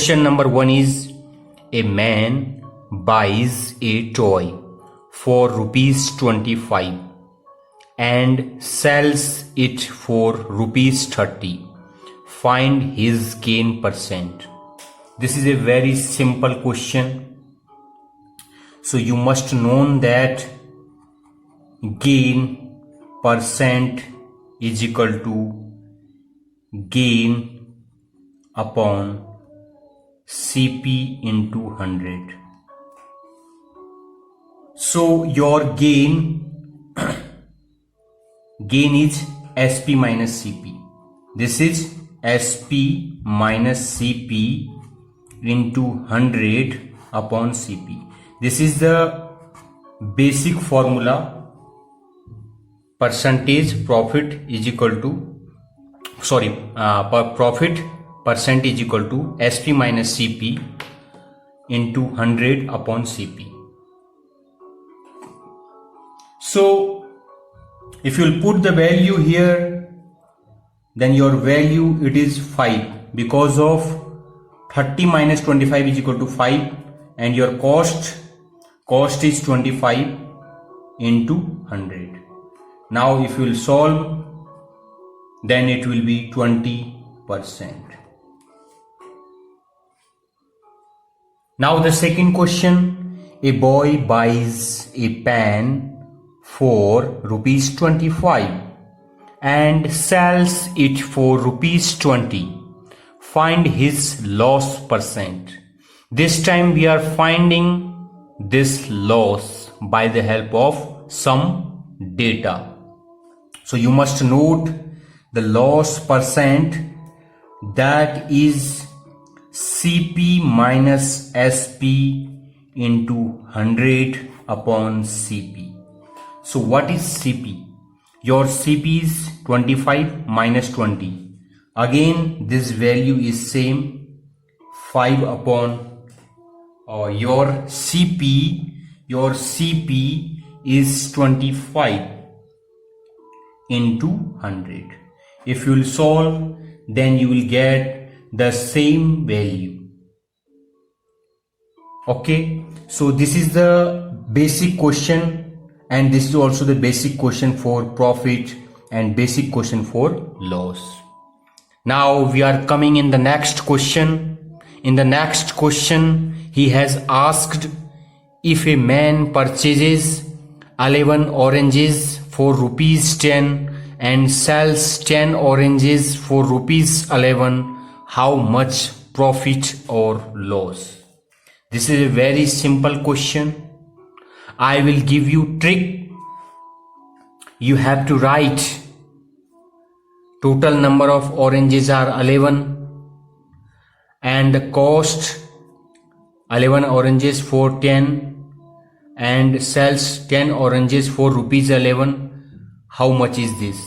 Question number 1 is, a man buys a toy for rupees 25 and sells it for rupees 30. Find his gain percent. This is a very simple question. So you must know that gain percent is equal to gain upon CP into 100. So your gain is SP minus CP. This is SP minus CP into 100 upon CP. This is the basic formula. Percentage profit is equal to profit percent is equal to SP minus CP into 100 upon CP. So if you will put the value here, then your value it is 5, because of 30 minus 25 is equal to 5, and your cost is 25 into 100. Now if you will solve, then it will be 20%. Now the second question, a boy buys a pen for rupees 25 and sells it for rupees 20. Find his loss percent. This time we are finding this loss by the help of some data. So you must note the loss percent, that is CP minus SP into 100 upon CP. So what is CP? Your CP is 25 minus 20. Again this value is same, 5 upon your CP is 25 into 100. If you will solve, then you will get the same value. Okay, so this is the basic question, and this is also the basic question for profit and basic question for loss. Now we are coming in the next question. In the next question, he has asked, if a man purchases 11 oranges for rupees 10 and sells 10 oranges for rupees 11, how much profit or loss? This is a very simple question. I will give you trick. You have to write total number of oranges are 11 and the cost 11 oranges for 10 and sells 10 oranges for rupees 11. How much is this?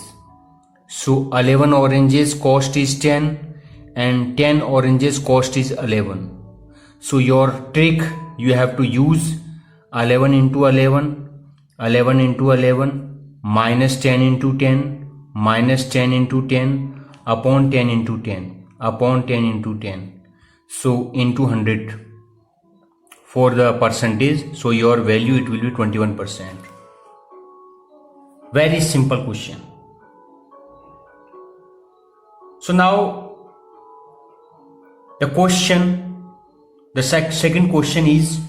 So 11 oranges cost is 10 and 10 oranges cost is 11. So your trick, you have to use 11 into 11, 11 into 11, minus 10 into 10, minus 10 into 10, upon 10 into 10, upon 10 into 10. So into 100 for the percentage. So your value it will be 21%. Very simple question. So now the question, the second question is,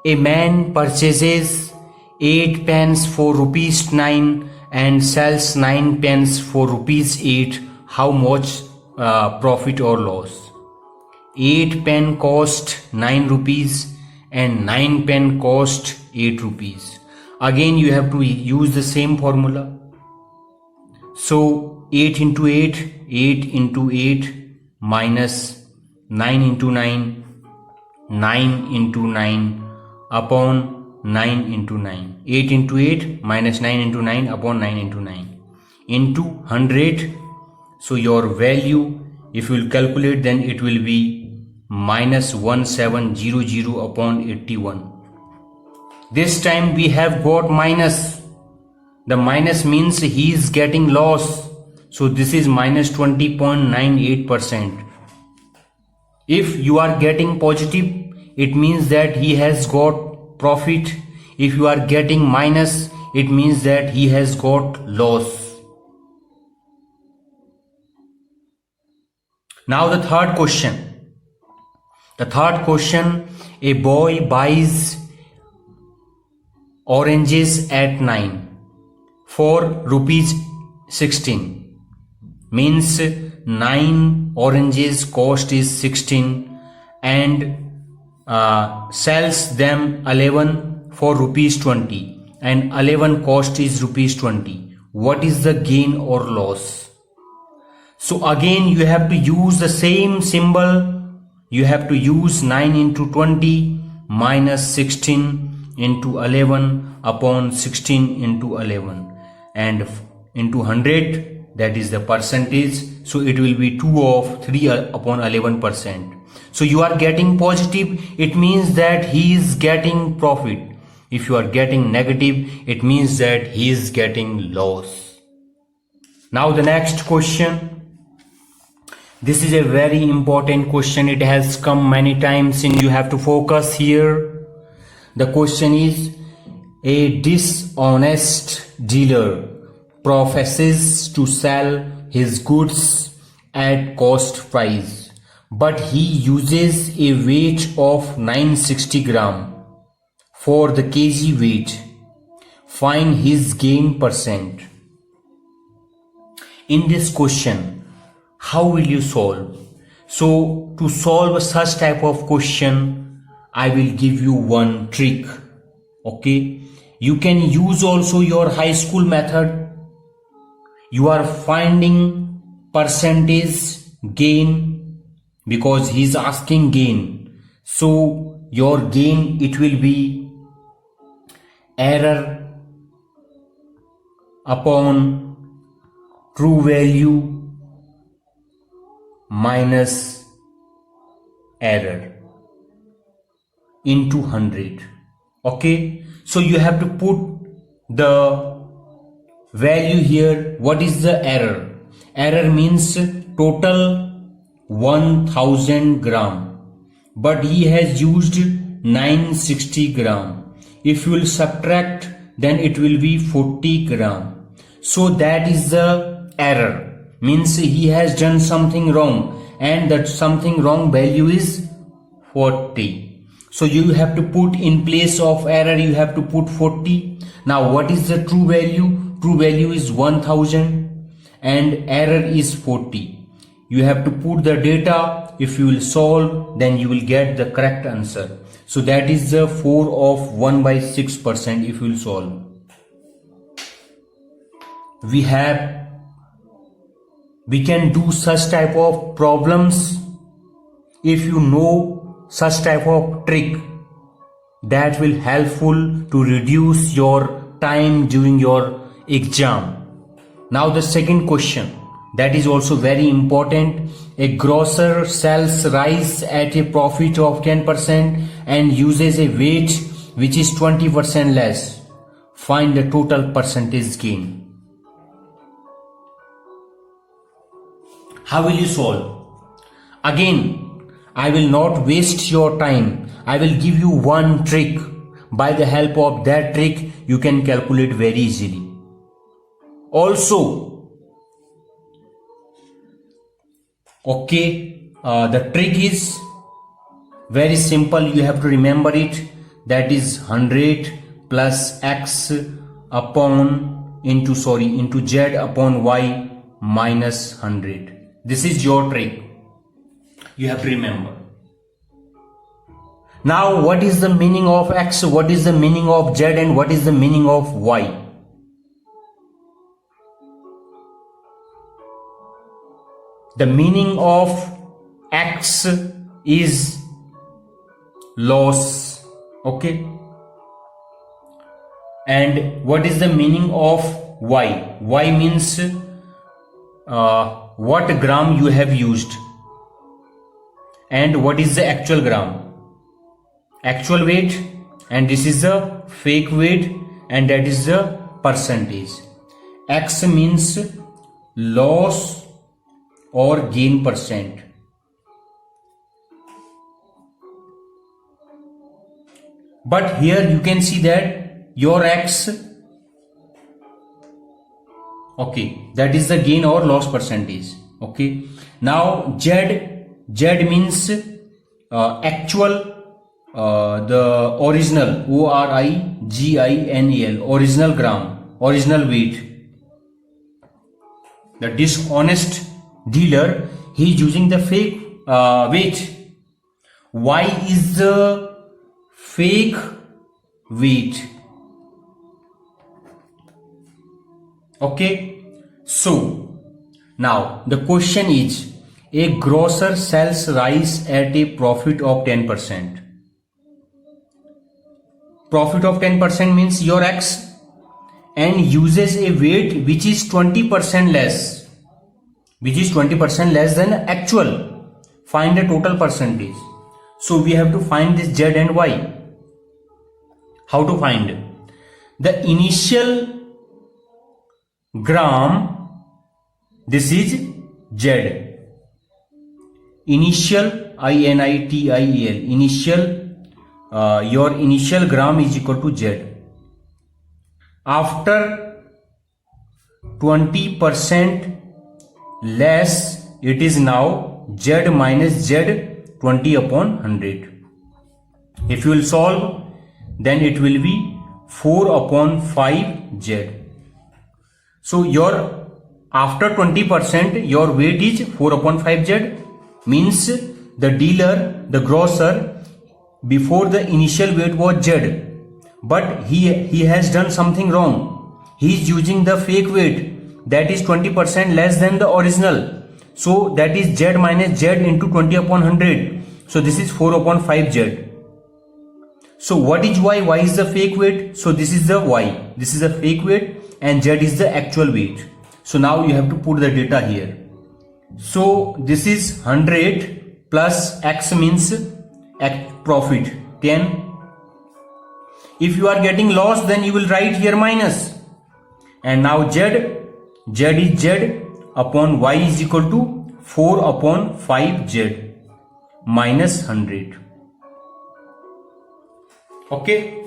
a man purchases 8 pens for rupees 9 and sells 9 pens for rupees 8. How much profit or loss? 8 pen cost 9 rupees and 9 pen cost 8 rupees. Again you have to use the same formula. So 8 into 8, 8 into 8 minus 9 into 9, 9 into 9 upon 9 into 9. 8 into 8 minus 9 into 9 upon 9 into 9 into 100. So your value, if you will calculate, then it will be minus 1700 upon 81. This time we have got minus. The minus means he is getting loss. So this is minus 20.98%. If you are getting positive, it means that he has got profit. If you are getting minus, it means that he has got loss. Now the third question. A boy buys oranges at 9 for rupees 16. Means 9 oranges cost is 16 and sells them 11 for rupees 20 and 11 cost is rupees 20. What is the gain or loss? So again you have to use the same symbol. You have to use 9 into 20 minus 16 into 11 upon 16 into 11 and into 100, that is the percentage. So it will be 2 of 3 upon 11%. So you are getting positive, it means that he is getting profit. If you are getting negative, it means that he is getting loss. Now the next question. This is a very important question. It has come many times and you have to focus here. The question is, a dishonest dealer professes to sell his goods at cost price, but he uses a weight of 960 gram for the kg weight. Find his gain percent. In this question, how will you solve? So to solve such type of question, I will give you one trick. Okay, you can use also your high school method. You are finding percentage gain because he is asking gain. So your gain, it will be error upon true value minus error into 100. Okay, so you have to put the value here. What is the error? Error means total 1000 gram, but he has used 960 gram. If you will subtract, then it will be 40 gram. So that is the error. Means he has done something wrong and that something wrong value is 40. So you have to put in place of error, you have to put 40. Now what is the true value? True value is 1000 and error is 40. You have to put the data. If you will solve, then you will get the correct answer. So that is the 4 of 1/6% if you will solve. We can do such type of problems if you know such type of trick. That will helpful to reduce your time during your exam. Now the second question, that is also very important. A grocer sells rice at a profit of 10% and uses a weight which is 20% less. Find the total percentage gain. How will you solve? Again, I will not waste your time. I will give you one trick. By the help of that trick, you can calculate very easily. Also, okay, the trick is very simple. You have to remember it. That is 100 plus x upon into z upon y minus 100. This is your trick. You have to remember. Now what is the meaning of x, what is the meaning of z and what is the meaning of y? The meaning of x is loss. Okay. And what is the meaning of y? Y means what gram you have used and what is the actual gram, actual weight, and this is the fake weight and that is the percentage. X means loss or gain percent But here you can see that your X, okay, that is the gain or loss percentage. Okay, now Z means actual, the original, ORIGINAL, original gram, original weight. The dishonest dealer, he is using the fake weight. Y is the fake weight. Okay, so now the question is, a grocer sells rice at a profit of 10%. Profit of 10% means your X, and uses a weight which is 20% less, than actual. Find the total percentage. So we have to find this Z and Y. How to find? The initial gram, this is Z. Initial, INITIEL, initial, your initial gram is equal to Z. After 20% less, it is now Z minus Z 20 upon 100. If you will solve, then it will be 4 upon 5 Z. So your after 20% your weight is 4 upon 5 Z, means the dealer, the grocer, before the initial weight was Z, but he has done something wrong. He is using the fake weight, that is 20% less than the original. So that is Z minus Z into 20 upon 100. So this is 4 upon 5 Z. So what is Y? Y is the fake weight. So this is the Y. This is the fake weight and Z is the actual weight. So now you have to put the data here. So this is 100 plus X means profit 10. If you are getting loss, then you will write here minus. And now Z is Z upon Y is equal to 4 upon 5 Z minus 100. Okay.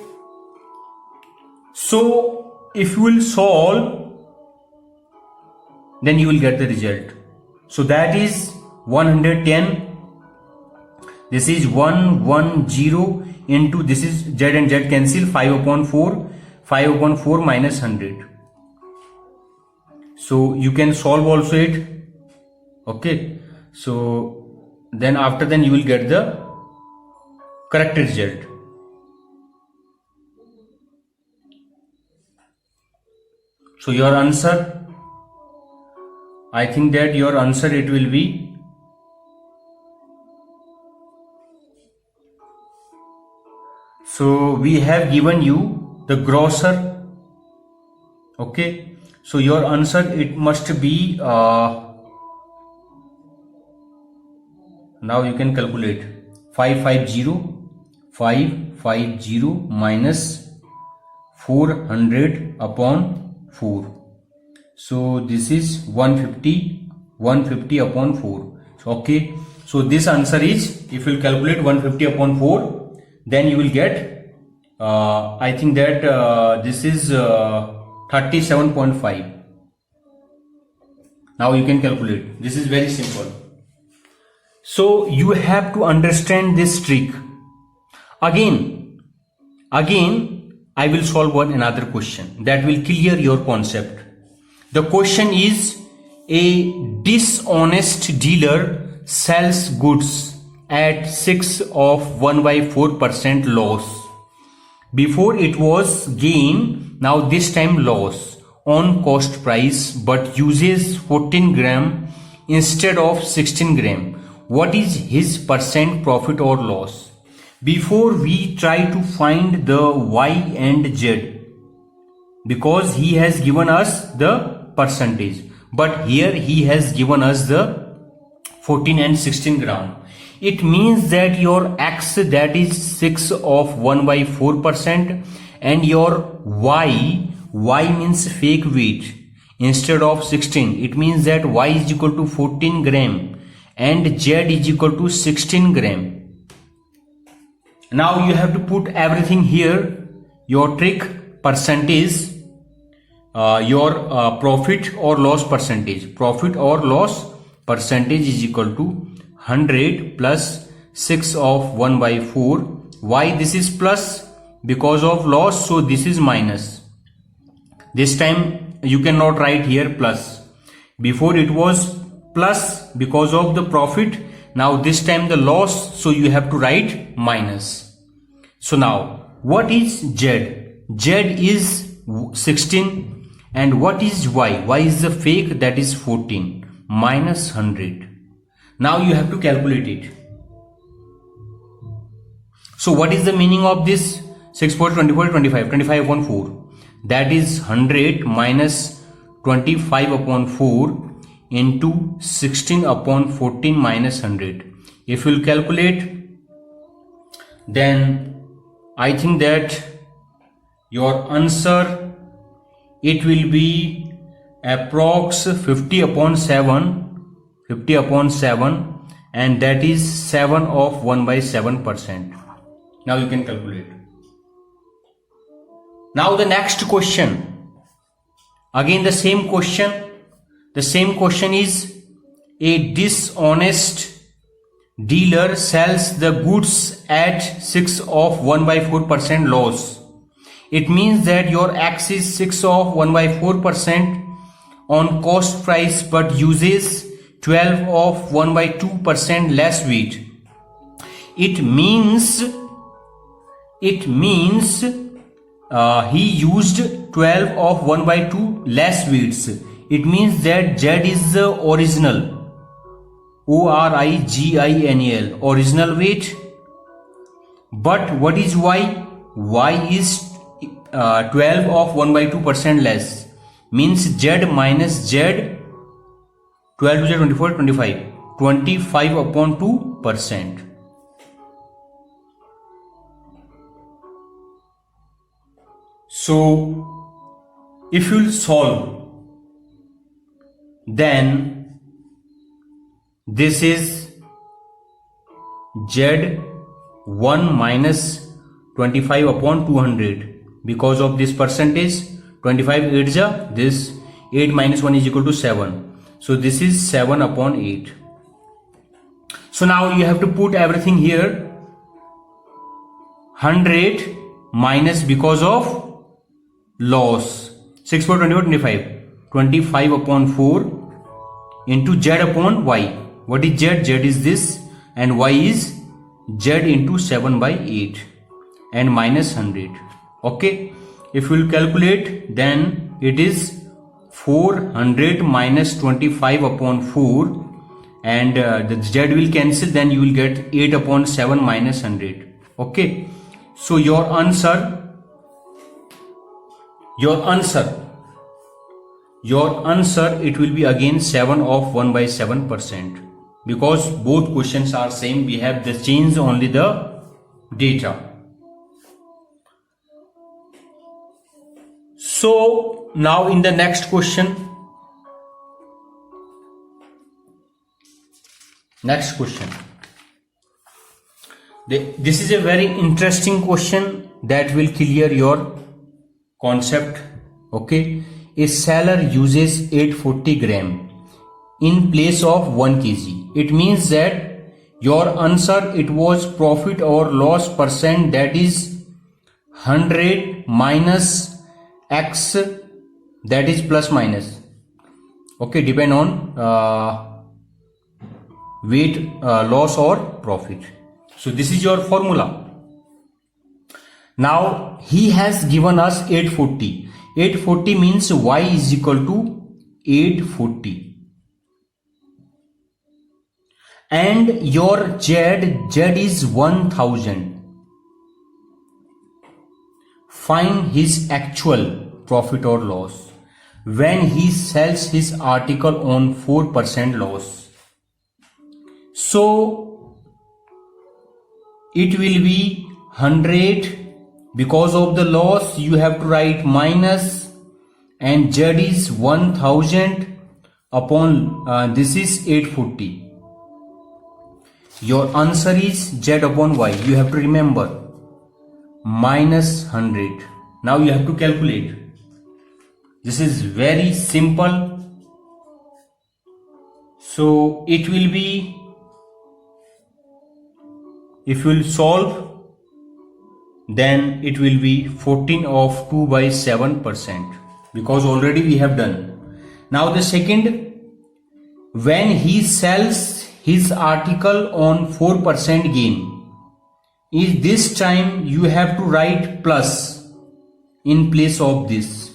So if you will solve, then you will get the result. So that is 110. This is 110 into, this is Z and Z cancel, 5 upon 4, 5 upon 4 minus 100. So you can solve also it. Okay. So then after then you will get the correct result. So your answer, I think that your answer it will be so we have given you the grocer. Okay, so your answer it must be now you can calculate 550 minus 400 upon 4. So this is 150 upon 4. So okay, so this answer is, if you calculate 150 upon 4, then you will get I think that this is 37.5. Now you can calculate. This is very simple. So you have to understand this trick. Again I will solve another question that will clear your concept. The question is, a dishonest dealer sells goods at 6 of 1/4% loss. Before it was gain, now this time loss on cost price, but uses 14 gram instead of 16 gram. What is his percent profit or loss? Before we try to find the Y and Z, because he has given us the percentage, but here he has given us the 14 and 16 gram. It means that your X, that is 6 of 1/4%, and your Y means fake weight, instead of 16, it means that Y is equal to 14 gram and Z is equal to 16 gram. Now you have to put everything here. Your trick percentage, your profit or loss percentage. Profit or loss percentage is equal to 100 plus 6 of 1 by 4. Why this is plus? Because of loss, so this is minus. This time you cannot write here plus. Before it was plus because of the profit. Now this time the loss, so you have to write minus. So now what is Z? Z is 16, and what is Y? Y is the fake, that is 14 minus 100. Now you have to calculate it. So what is the meaning of this? 6, 4, 24, 25, 25 upon 4. That is 100 minus 25 upon 4 into 16 upon 14 minus 100. If you will calculate, then I think that your answer, it will be approx 50 upon 7, and that is 7 of 1 by 7%. Now you can calculate. Now the next question, again the same question. The same question is, a dishonest dealer sells the goods at 6 of 1 by 4% loss. It means that your X is 6 of 1 by 4% on cost price but uses 12 of 1 by 2% less wheat. It means he used 12 of 1 by 2 less wheats. It means that Z is the original, original, original weight. But what is Y? Y is 12 of 1 by 2% less. Means Z minus Z, 12 to Z 24, 25. 25 upon 2%. So if you will solve, then this is Z1 minus 25 upon 200. Because of this percentage, 25 8 ja, this 8 minus 1 is equal to 7. So this is 7 upon 8. So now you have to put everything here. 100 minus because of loss. 6 4 24 25. 25 upon 4 into Z upon Y. What is Z? Z is this, and Y is Z into 7 by 8 and minus 100. Okay, if we will calculate, then it is 400 minus 25 upon 4, and the Z will cancel, then you will get 8 upon 7 minus 100. Okay, so your answer, it will be again 7 of 1 by 7%, because both questions are same. We have the change only the data. So now in the next question, this is a very interesting question that will clear your concept. Okay, a seller uses 840 gram in place of 1 kg. It means that your answer, it was profit or loss percent, that is 100 minus X, that is plus minus. Okay, depend on weight, loss or profit. So this is your formula. Now he has given us 840. 840 means Y is equal to 840. And your Z is 1000. Find his actual profit or loss when he sells his article on 4% loss. So it will be 100. Because of the loss, you have to write minus, and Z is 1000 upon this is 840. Your answer is z upon y. You have to remember minus 100. Now you have to calculate. This is very simple. So it will be, if you will solve, then it will be 14 of 2 by 7%, because already we have done. Now the second, when he sells his article on 4% gain, is this time you have to write plus in place of this.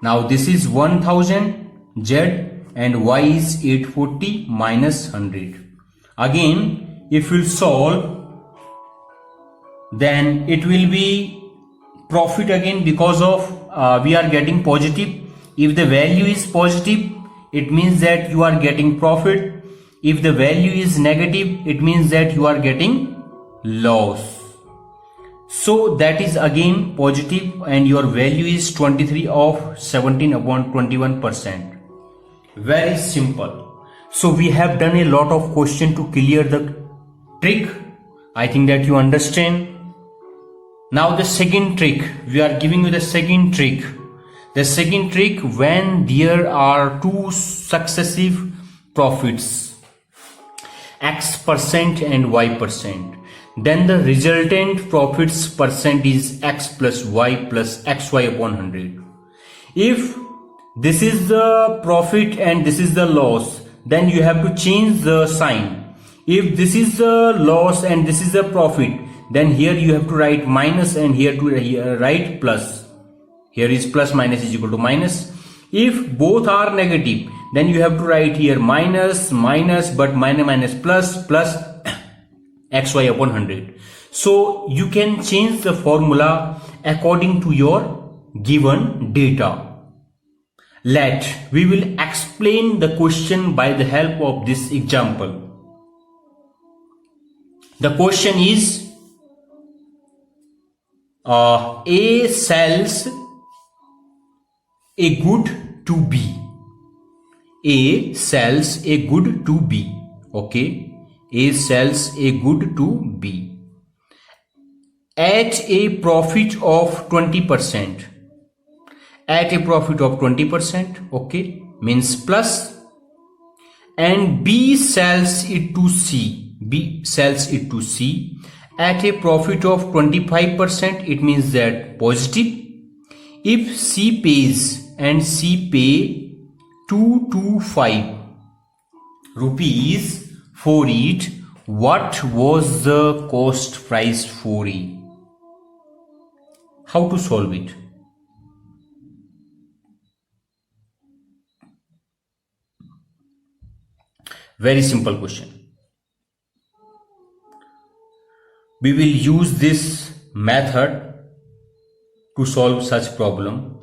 Now this is 1000 z and y is 840 minus 100. Again, if you solve, then it will be profit again, because of we are getting positive. If the value is positive, it means that you are getting profit. If the value is negative, it means that you are getting loss. So that is again positive, and your value is 23 of 17 upon 21%. Very simple. So we have done a lot of question to clear the trick. I think that you understand. Now the second trick, we are giving you the second trick. The second trick, when there are two successive profits, x% and y%, then the resultant profits percent is x plus y plus xy upon 100. If this is the profit and this is the loss, then you have to change the sign. If this is the loss and this is the profit, then here you have to write minus and here to write plus. Here is plus minus is equal to minus. If both are negative, then you have to write here minus minus, but minus plus plus xy upon 100. So you can change the formula according to your given data. We will explain the question by the help of this example. The question is, A sells a good to B. A sells a good to B. Okay. A sells a good to B at a profit of 20%. At a profit of 20%. Okay. Means plus. And B sells it to C. B sells it to C at a profit of 25%. It means that positive. If C pays and C pay 225 rupees for it, what was the cost price for it? How to solve it? Very simple question. We will use this method to solve such problem.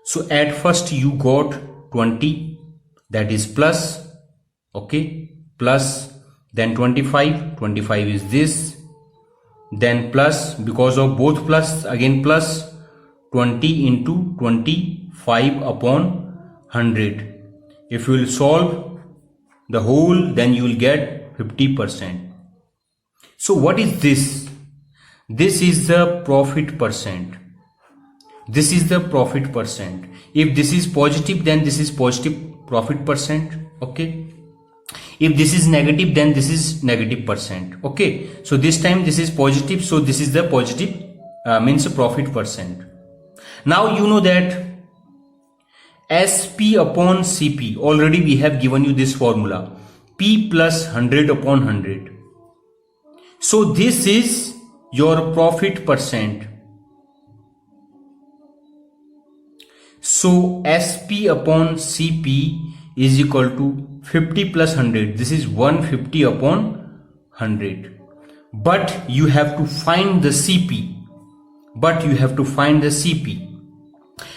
So at first you got 20, that is plus, okay, plus, then 25 is this, then plus, because of both plus, again plus, 20 into 25 upon 100. If you will solve the whole, then you will get 50%. So what is this? This is the profit percent. This is the profit percent. If this is positive, then this is positive profit percent. Okay. If this is negative, then this is negative percent. Okay. So this time this is positive. So this is the positive means profit percent. Now you know that SP upon CP. Already we have given you this formula. P plus 100 upon 100. So this is your profit percent. So SP upon CP is equal to 50 plus 100. This is 150 upon 100. But you have to find the CP.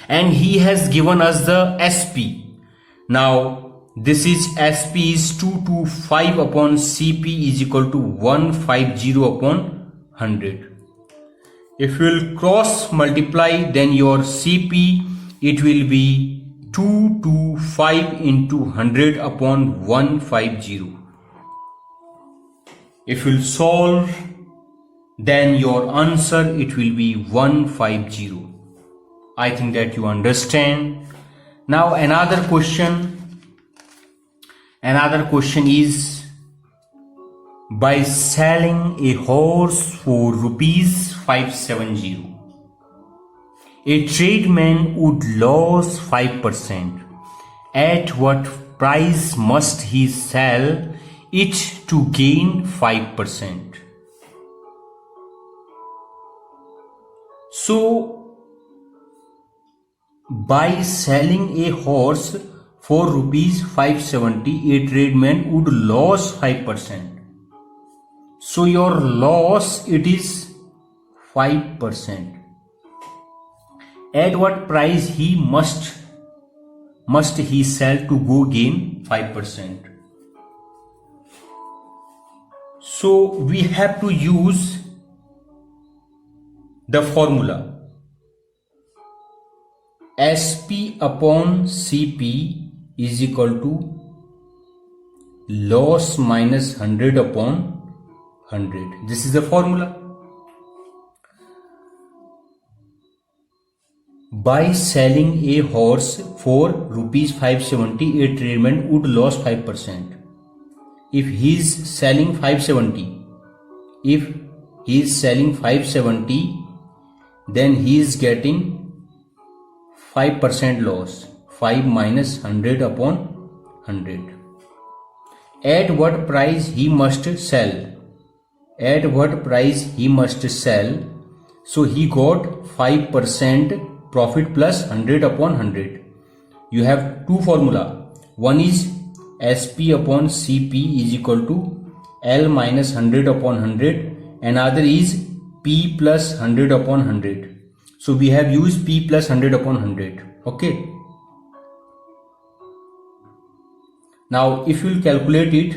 And he has given us the SP. Now this is SP is 225 upon CP is equal to 150 upon 100. If you will cross multiply, then your CP, it will be 225 into 100 upon 150. If you'll solve, then your answer it will be 150. I think that you understand. Now another question is, by selling a horse for rupees 570, a tradesman would lose 5%. At what price must he sell it to gain 5%? So, by selling a horse for rupees 570, a tradesman would lose 5%. So your loss it is 5%. At what price he must he sell to go gain 5%? So we have to use the formula SP upon CP is equal to loss minus 100 upon 100. This is the formula. By selling a horse for rupees 570, a tradesman would lose 5%. If he is selling 570, then he is getting 5% loss. 5 minus 100 upon 100. At what price he must sell? So he got 5% profit plus 100 upon 100. You have two formula. One is SP upon CP is equal to L minus 100 upon 100. Another is P plus 100 upon 100. So we have used P plus 100 upon 100. Okay. Now if you will calculate it,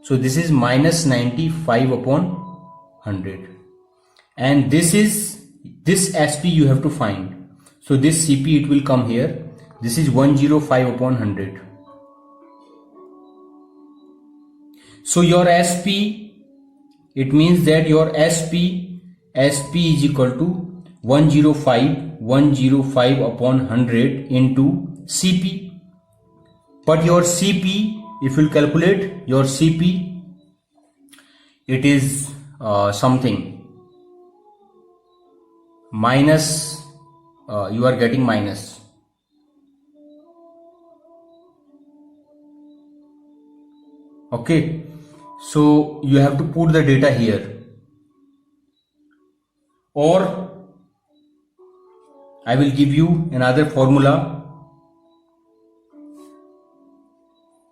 so this is minus 95 upon 100. And this SP you have to find. So this CP it will come here. This is 105 upon 100. So your SP, it means that your SP is equal to 105 upon 100 into CP. But your CP, if you calculate your CP, it is something minus, you are getting minus. Okay, so you have to put the data here, or I will give you another formula.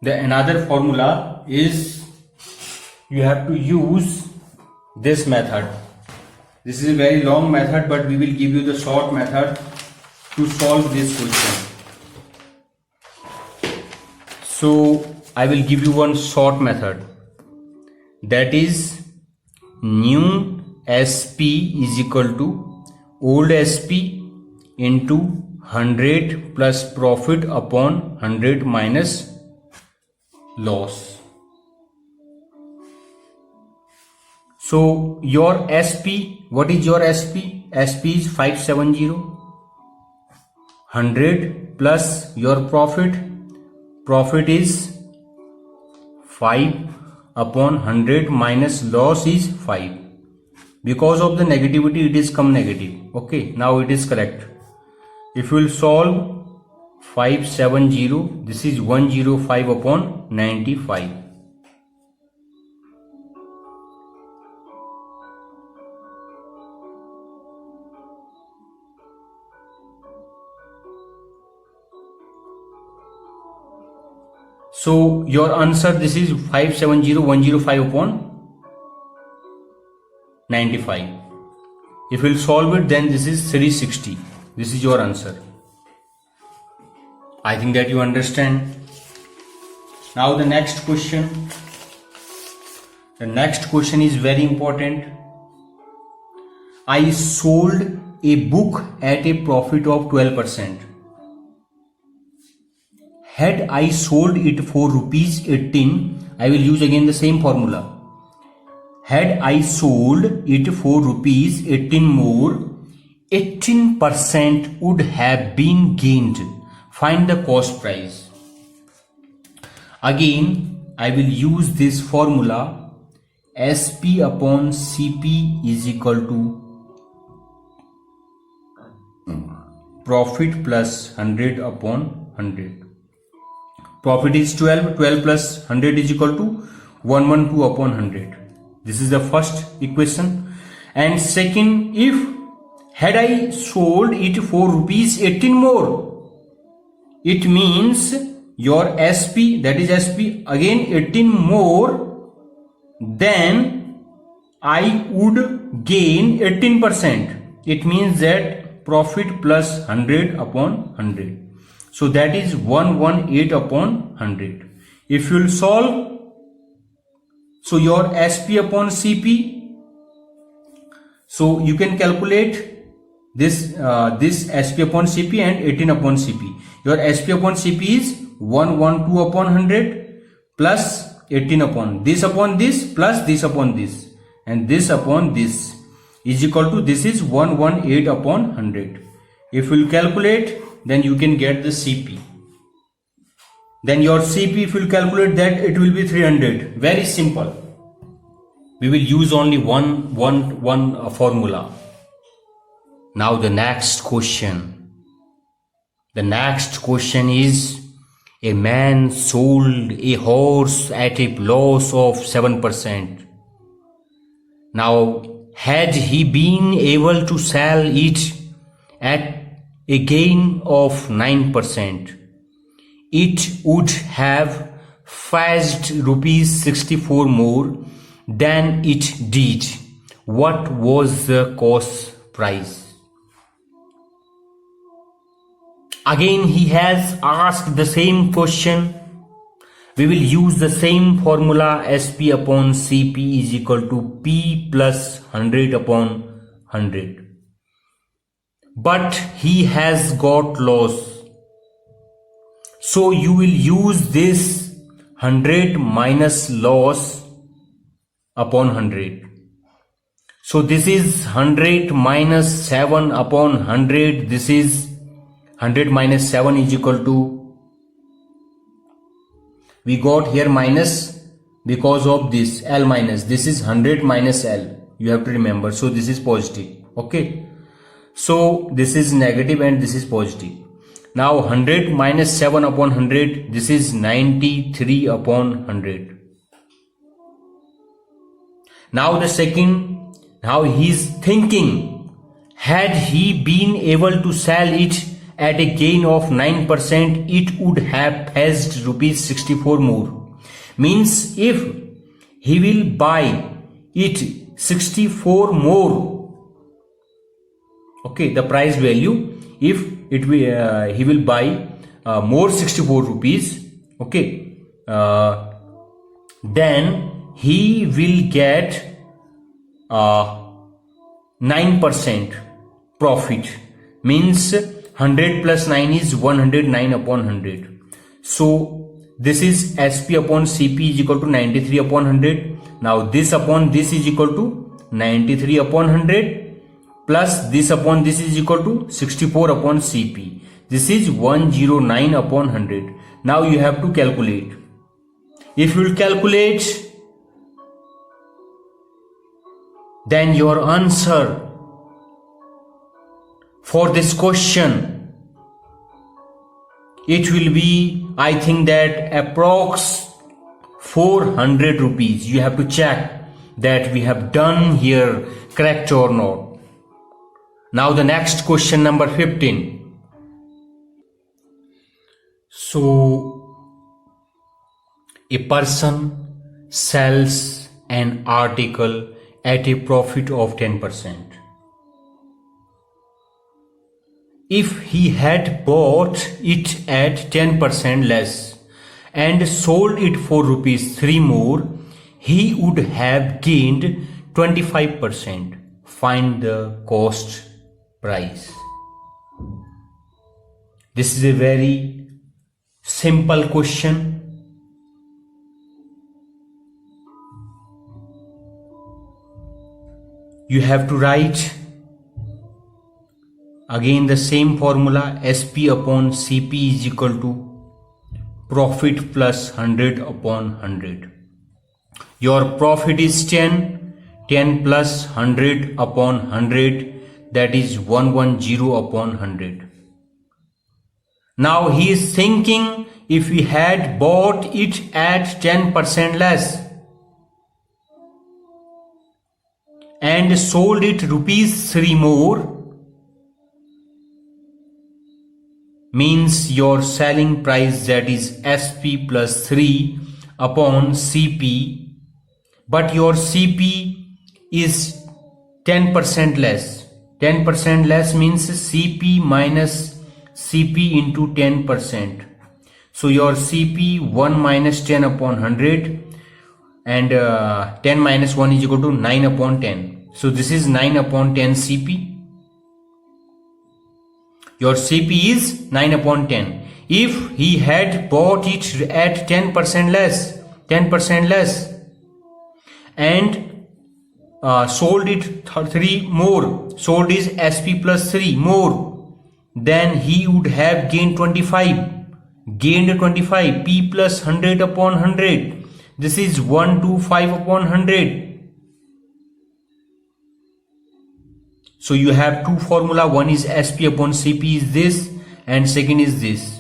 The another formula is, you have to use this method. This is a very long method, but we will give you the short method to solve this question. So I will give you one short method, that is new SP is equal to old SP into 100 plus profit upon 100 minus loss. So your SP, what is your SP? SP is 570. 100 plus your profit is 5 upon 100 minus loss is 5. Because of the negativity it is come negative. Okay, now it is correct. If you will solve 570, this is 105 upon 95. So your answer, this is 570, 105 upon 95. If you will solve it, then this is 360. This is your answer. I think that you understand. Now the next question. The next question is very important. I sold a book at a profit of 12%. Had I sold it for rupees 18, I will use again the same formula. Had I sold it for rupees 18 more, 18% would have been gained. Find the cost price. Again, I will use this formula. SP upon CP is equal to profit plus 100 upon 100. Profit is 12. 12 plus 100 is equal to 112 upon 100. This is the first equation. And second, if had I sold it for rupees 18 more, it means your SP, that is SP, again 18 more, then I would gain 18%. It means that profit plus 100 upon 100. So that is 118 upon 100. If you will solve, so your SP upon CP, so you can calculate this SP upon CP and 18 upon CP. Your SP upon CP is 112 upon 100 plus 18 upon this plus this upon this and this upon this is equal to, this is 118 upon 100. If you will calculate, then you can get the CP. Then your CP, if you will calculate that, it will be 300. Very simple. We will use only one formula. Now the next question. The next question is, a man sold a horse at a loss of 7%. Now, had he been able to sell it at a gain of 9%, it would have fetched rupees 64 more than it did. What was the cost price? Again, he has asked the same question. We will use the same formula. SP upon CP is equal to P plus 100 upon 100. But he has got loss. So you will use this 100 minus loss upon 100. So this is 100 minus 7 upon 100. This is 100 minus 7 is equal to, we got here minus because of this L minus. This is 100 minus L. You have to remember. So this is positive. Okay. So this is negative and this is positive. Now 100 minus 7 upon 100. This is 93 upon 100. Now the second, now he is thinking, had he been able to sell it at a gain of 9%, it would have fetched rupees 64 more. Means if he will buy it 64 more, okay, the price value, if it will he will buy more 64 rupees, okay, then he will get 9% profit. Means 100 plus 9 is 109 upon 100. So this is SP upon CP is equal to 93 upon 100. Now this upon this is equal to 93 upon 100 plus this upon this is equal to 64 upon CP. This is 109 upon 100. Now you have to calculate. If you will calculate, then your answer for this question, it will be, I think that approx 400 rupees. You have to check that we have done here correct or not. Now the next question, number 15. So a person sells an article at a profit of 10%. If he had bought it at 10% less and sold it for rupees 3 more, he would have gained 25%. Find the cost price. This is a very simple question. you have to write again the same formula, SP upon CP is equal to profit plus 100 upon 100. Your profit is 10, 10 plus 100 upon 100, that is 110 upon 100. Now he is thinking if we had bought it at 10% less and sold it rupees 3 more, means your selling price, that is SP plus 3 upon CP, but your CP is 10% less. 10% less means CP minus CP into 10%. So your CP 1 minus 10 upon 100 and 10 minus 1 is equal to 9 upon 10. So this is 9 upon 10 CP. Your CP is 9 upon 10. If he had bought it at 10% less and sold it 3 more, sold his SP plus 3 more, then he would have gained 25. Gained 25, P plus 100 upon 100. This is 125 upon 100. So you have two formula, one is SP upon CP is this and second is this.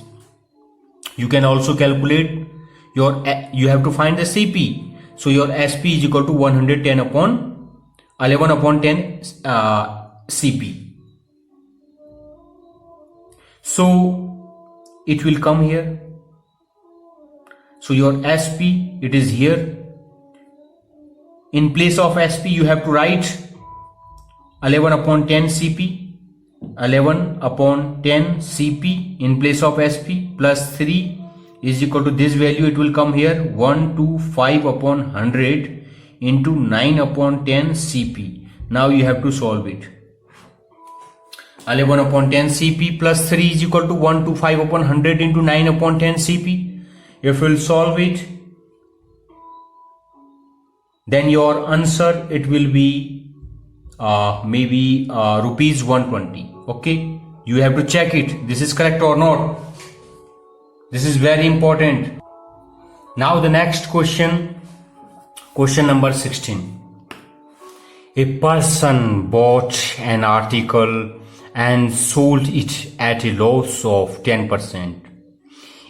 You can also calculate your, you have to find the CP. So your SP is equal to 110 upon 11 upon 10 CP. So it will come here. So your SP, it is here. In place of SP you have to write 11 upon 10 CP, 11 upon 10 CP in place of SP plus 3 is equal to this value, it will come here 125 upon 100 into 9 upon 10 CP. Now you have to solve it. 11 upon 10 CP plus 3 is equal to 125 upon 100 into 9 upon 10 CP. If you will solve it, then your answer, it will be maybe rupees 120. Okay, you have to check it, this is correct or not. This is very important. Now the next question, question number 16. A person bought an article and sold it at a loss of 10%.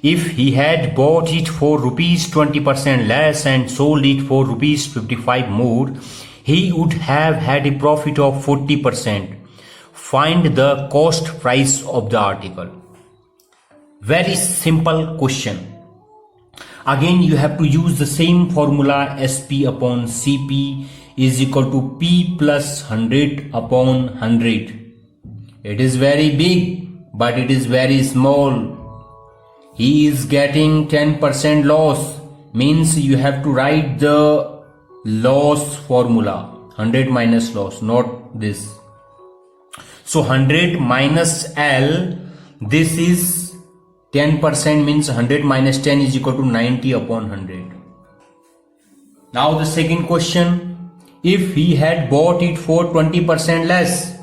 If he had bought it for rupees 20% less and sold it for rupees 55 more, he would have had a profit of 40%. Find the cost price of the article. Very simple question. Again you have to use the same formula, SP upon CP is equal to P plus 100 upon 100. It is very big, but it is very small. He is getting 10% loss, means you have to write the loss formula, 100 minus loss, not this. So 100 minus L, this is 10%, means 100 minus 10 is equal to 90 upon 100. Now the second question, if he had bought it for 20% less,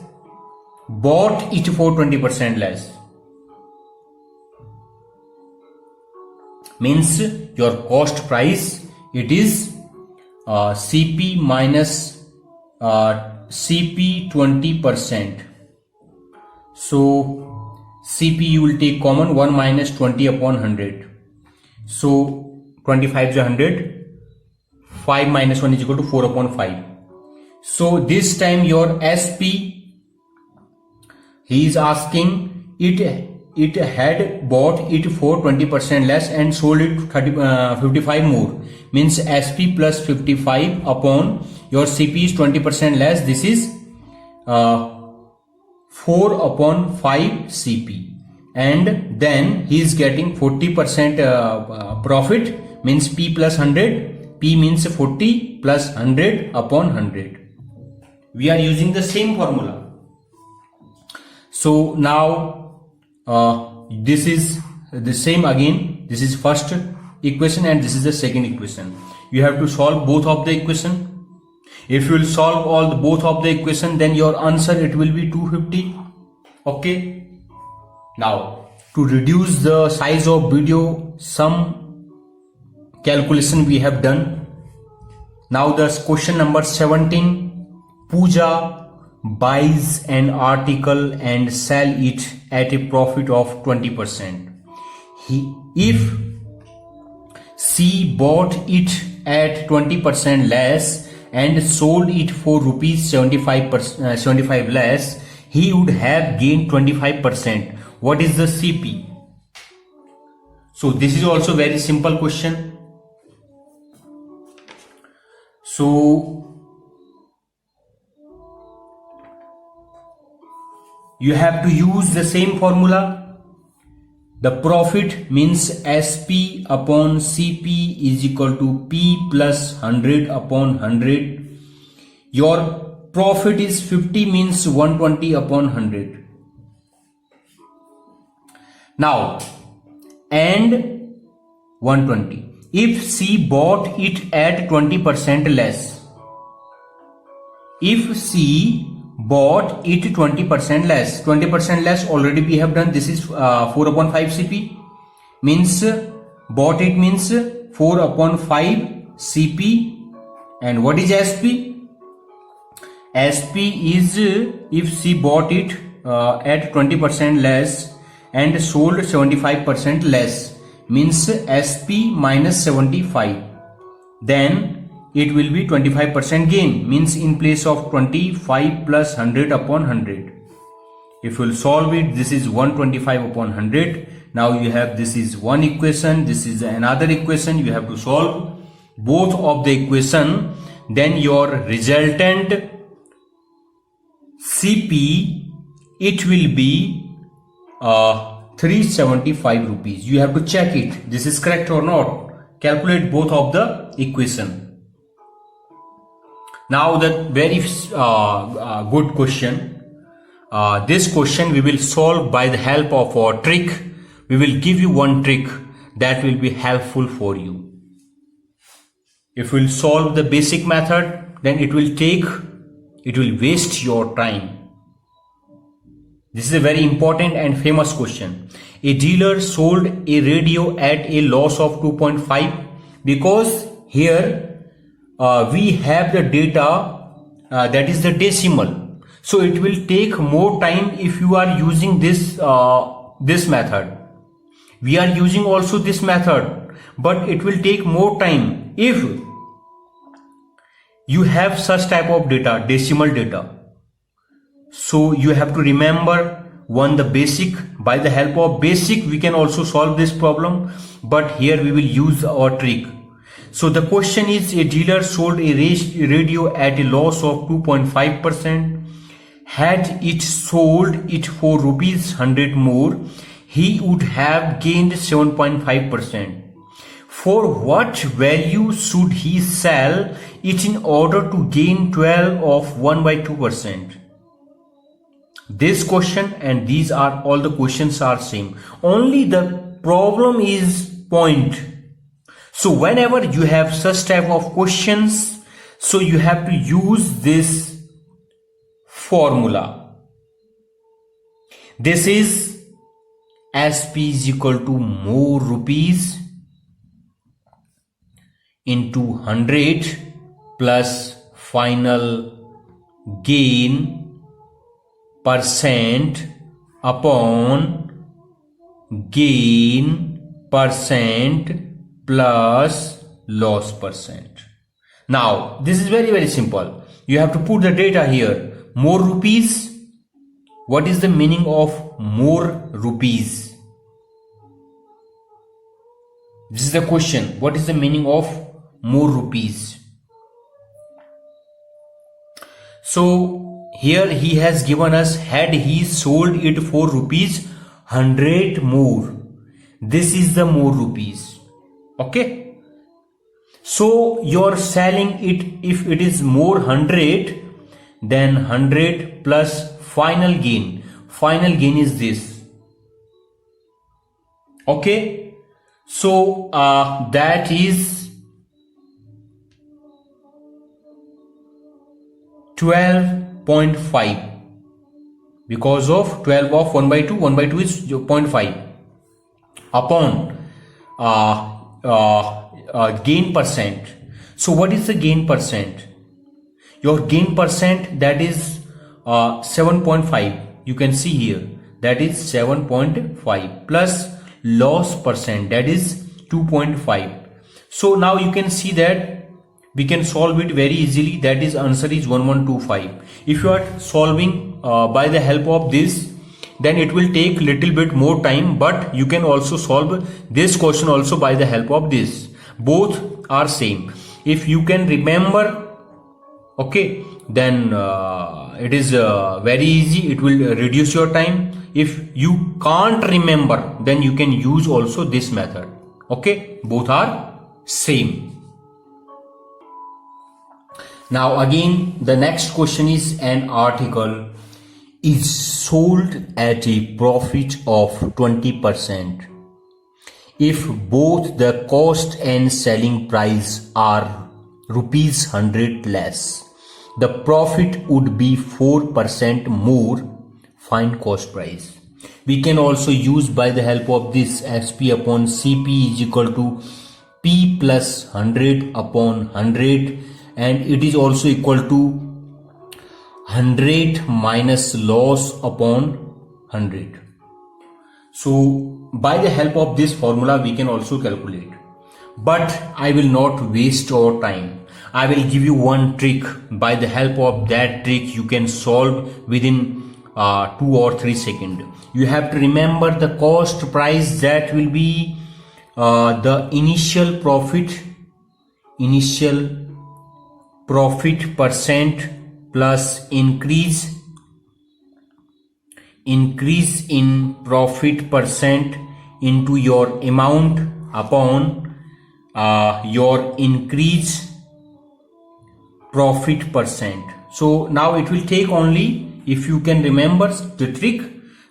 bought it for 20% less, means your cost price, it is CP minus CP 20%. So CP you will take common, 1 minus 20 upon 100. So 25 is 100, 5 minus 1 is equal to 4 upon 5. So this time your SP, he is asking it had bought it for 20% less and sold it 55 more, means SP plus 55 upon your CP is 20% less, this is 4 upon 5 CP, and then he is getting 40% profit, means P plus 100, P means 40 plus 100 upon 100. We are using the same formula. So now this is the same again, this is first equation and this is the second equation. You have to solve both of the equation. If you will solve both of the equation, then your answer it will be 250. Okay. Now to reduce the size of video, some calculation we have done. Now the question number 17. Pooja buys an article and sell it at a profit of 20%. If she bought it at 20% less and sold it for rupees 75 less, he would have gained 25%. What is the CP? So this is also very simple question. So you have to use the same formula. The profit means SP upon CP is equal to P plus 100 upon 100. Your profit is 50 means 120 upon 100. Now, and 120. If she bought it at 20% less. If she bought it 20% less. 20% less already we have done. This is 4 upon 5 CP. Means bought it means 4 upon 5 CP. And what is SP? SP is if she bought it at 20% less and sold 75% less. Means SP minus 75. Then it will be 25% gain, means in place of 25 plus 100 upon 100. If you will solve it, this is 125 upon 100. Now you have, this is one equation, this is another equation. You have to solve both of the equation. Then your resultant CP, it will be 375 rupees. You have to check it. This is correct or not. Calculate both of the equation. Now the very good question. This question we will solve by the help of our trick. We will give you one trick that will be helpful for you. If we will solve the basic method, then it will waste your time. This is a very important and famous question. A dealer sold a radio at a loss of 2.5 because here we have the data that is the decimal. So it will take more time if you are using this method. We are using also this method, but it will take more time if you have such type of data, decimal data. So you have to remember one, the basic. By the help of basic we can also solve this problem, but here we will use our trick. So the question is, a dealer sold a radio at a loss of 2.5%. Had it sold it for rupees 100 more, he would have gained 7.5%. For what value should he sell it in order to gain 12 of 1 by 2%? This question and these are all the questions are same. Only the problem is point. So whenever you have such type of questions, so you have to use this formula. This is SP is equal to more rupees into 100 plus final gain percent upon gain percent plus loss percent. Now this is very simple. You have to put the data here. More rupees. What is the meaning of more rupees? This is the question. What is the meaning of more rupees? So here he has given us, had he sold it for rupees 100 more. This is the more rupees. Okay, so you're selling it, if it is more 100, then 100 plus final gain. Final gain is this. Okay, so that is 12.5 because of 12 of 1 by 2. 1 by 2 is 0.5 upon gain percent. So what is the gain percent? Your gain percent, that is 7.5. You can see here, that is 7.5 plus loss percent, that is 2.5. So now you can see that we can solve it very easily. That is, answer is 1125. If you are solving by the help of this, then it will take little bit more time, but you can also solve this question also by the help of this. Both are same. If you can remember, okay, then it is very easy. It will reduce your time. If you can't remember, then you can use also this method. Okay, both are same. Now again, the next question is, an article is sold at a profit of 20% if both the cost and selling price are rupees 100 less. The profit would be 4% more. Find cost price. We can also use by the help of this, SP upon CP is equal to P plus 100 upon 100, and it is also equal to 100 minus loss upon 100. So by the help of this formula we can also calculate, but I will not waste our time. I will give you one trick. By the help of that trick you can solve within 2 or 3 seconds. You have to remember the cost price, that will be the initial profit percent plus increase in profit percent into your amount upon your increase profit percent. So now it will take only, if you can remember the trick,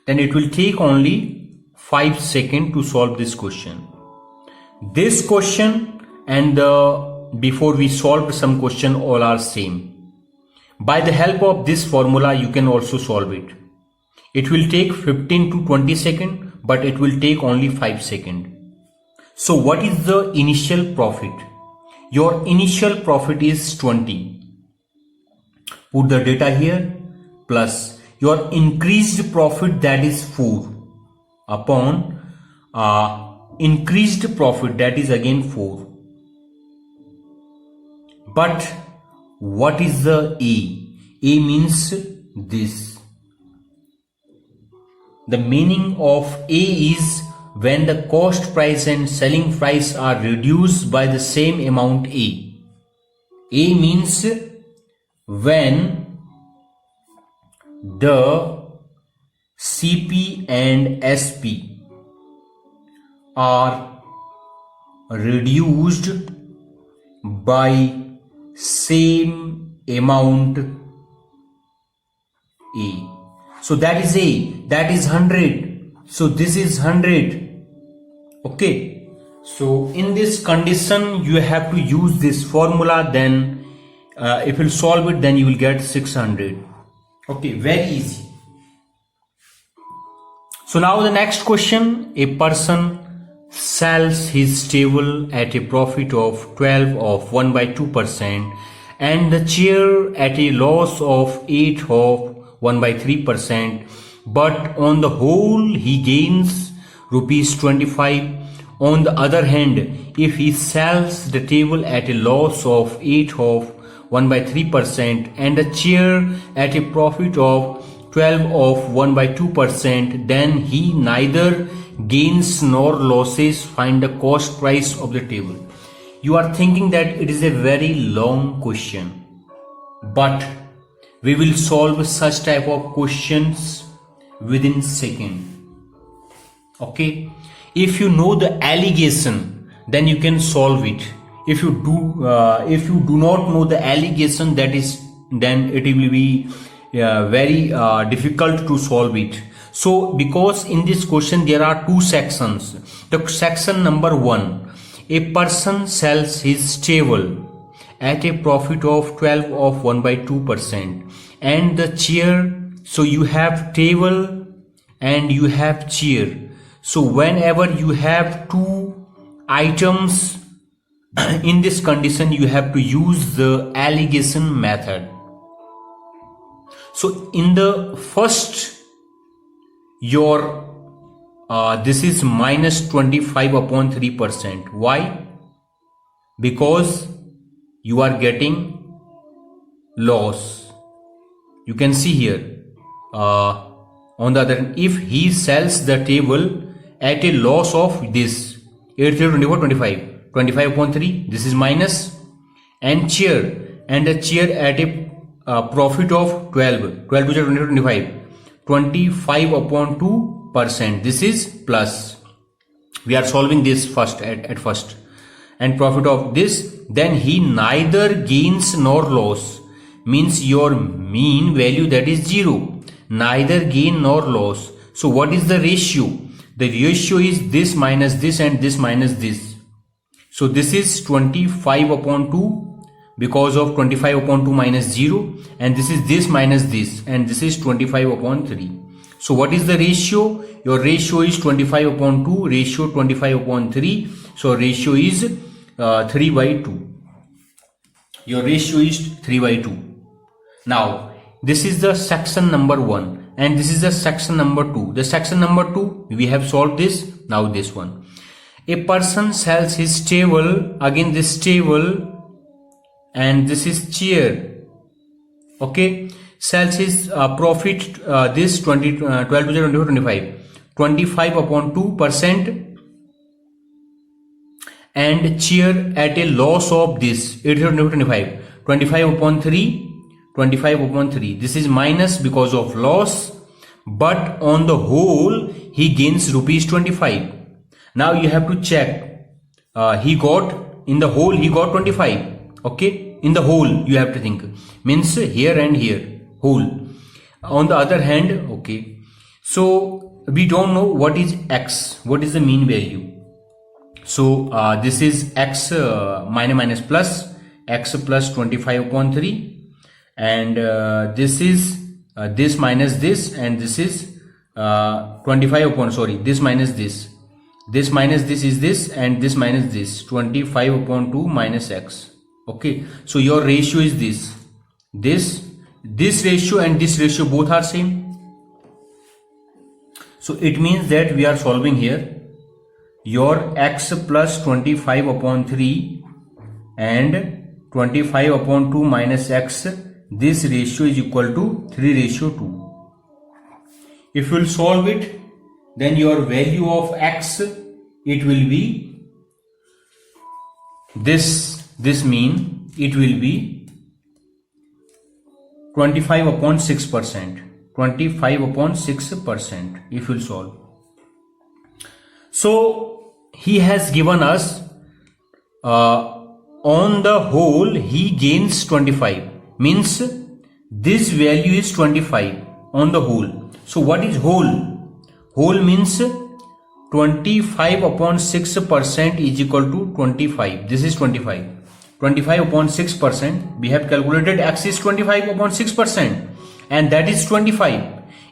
then it will take only 5 seconds to solve this question. This question and before we solved some question, all are same. By the help of this formula you can also solve it. It will take 15 to 20 seconds, but it will take only 5 seconds. So what is the initial profit? Your initial profit is 20. Put the data here, plus your increased profit, that is 4, upon increased profit, that is again 4. But what is the A? A means this. The meaning of A is when the cost price and selling price are reduced by the same amount A. A means when the CP and SP are reduced by same amount A. So that is A, that is 100. So this is 100. Okay. So in this condition you have to use this formula, then if you solve it, then you will get 600. Okay, very easy. So now the next question, a person sells his table at a profit of 12 of 1 by 2% and the chair at a loss of 8 of 1 by 3%, but on the whole he gains rupees 25. On the other hand, if he sells the table at a loss of 8 of 1 by 3% and the chair at a profit of 12 of 1 by 2%, then he neither gains nor losses. Find the cost price of the table. You are thinking that it is a very long question, but we will solve such type of questions within second. Okay, if you know the allegation, then you can solve it. If you do not know the allegation, then it will be very difficult to solve it. So because in this question there are 2 sections. The section number 1, a person sells his table at a profit of 12 of 1/2%, and the chair, so you have table and you have chair. So whenever you have two items in this condition, you have to use the allegation method. So in the first, your this is minus 25 upon 3%. Why? Because you are getting loss. You can see here on the other hand, if he sells the table at a loss of this 8, 24, 25 upon 3, this is minus, and the chair at a profit of 12 to 25 upon 2%, this is plus. We are solving this first at first, and profit of this, then he neither gains nor loss, means your mean value, that is 0, neither gain nor loss. So what is the ratio? The ratio is this minus this and this minus this. So this is 25 upon 2 because of 25 upon 2 minus 0, and this is this minus this, and this is 25 upon 3. So what is the ratio? Your ratio is 25 upon 2, ratio 25 upon 3. So ratio is 3/2. Your ratio is 3/2. Now this is the section number 1 and this is the section number 2. The section number 2, we have solved this. Now this one. A person sells his table, again this table, and this is chair. Okay, sells his profit this 12 to 25 upon 2%, and chair at a loss of this 8 to 25 upon 3, 25 upon 3. This is minus because of loss, but on the whole he gains rupees 25. Now you have to check. He got in the whole, he got 25. Okay, in the whole you have to think, means here and here, whole. On the other hand, okay, so we don't know what is x, what is the mean value. So this is x minus plus, x plus 25 upon 3, and this is this minus this, and this is 25 upon, sorry, this minus this, this minus this is this, and this minus this, 25 upon 2 minus x. Okay, so your ratio is this ratio and this ratio, both are same. So it means that we are solving here your x plus 25 upon 3 and 25 upon 2 minus x, this ratio is equal to 3/2. If you will solve it, then your value of x, it will be this mean, it will be 25 upon 6%, 25 upon 6% if you will solve. So he has given us on the whole he gains 25, means this value is 25 on the whole. So what is whole? Whole means 25 upon 6% is equal to 25. This is 25. 25 upon 6%. We have calculated x is 25 upon 6%, and that is 25.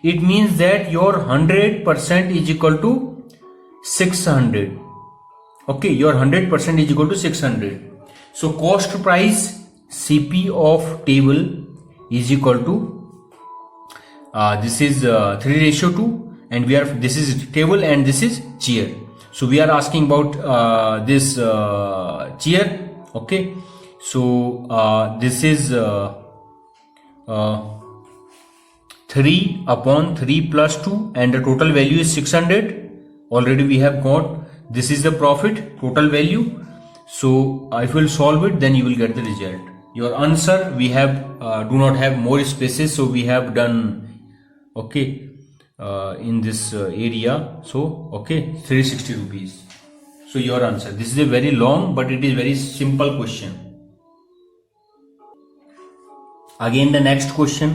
It means that your 100% is equal to 600. Okay, your 100% is equal to 600. So cost price CP of table is equal to this is 3/2, and we are, this is table and this is chair. So we are asking about this chair. Okay, so this is 3 upon 3 plus 2, and the total value is 600. Already we have got, this is the profit total value. So if you will solve it, then you will get the result. Your answer, we have do not have more spaces, so we have done okay in this area. So okay, 360 rupees. So your answer, this is a very long but it is very simple question. Again the next question,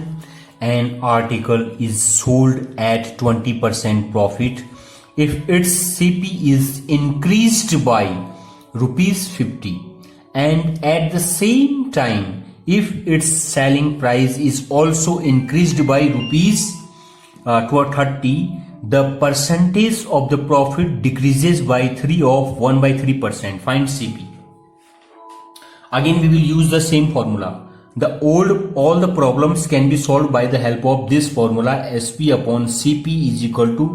an article is sold at 20% profit if its CP is increased by rupees 50 and at the same time, if its selling price is also increased by rupees 30, the percentage of the profit decreases by 3 of 1/3%. Find CP. Again we will use the same formula. All the problems can be solved by the help of this formula. SP upon CP is equal to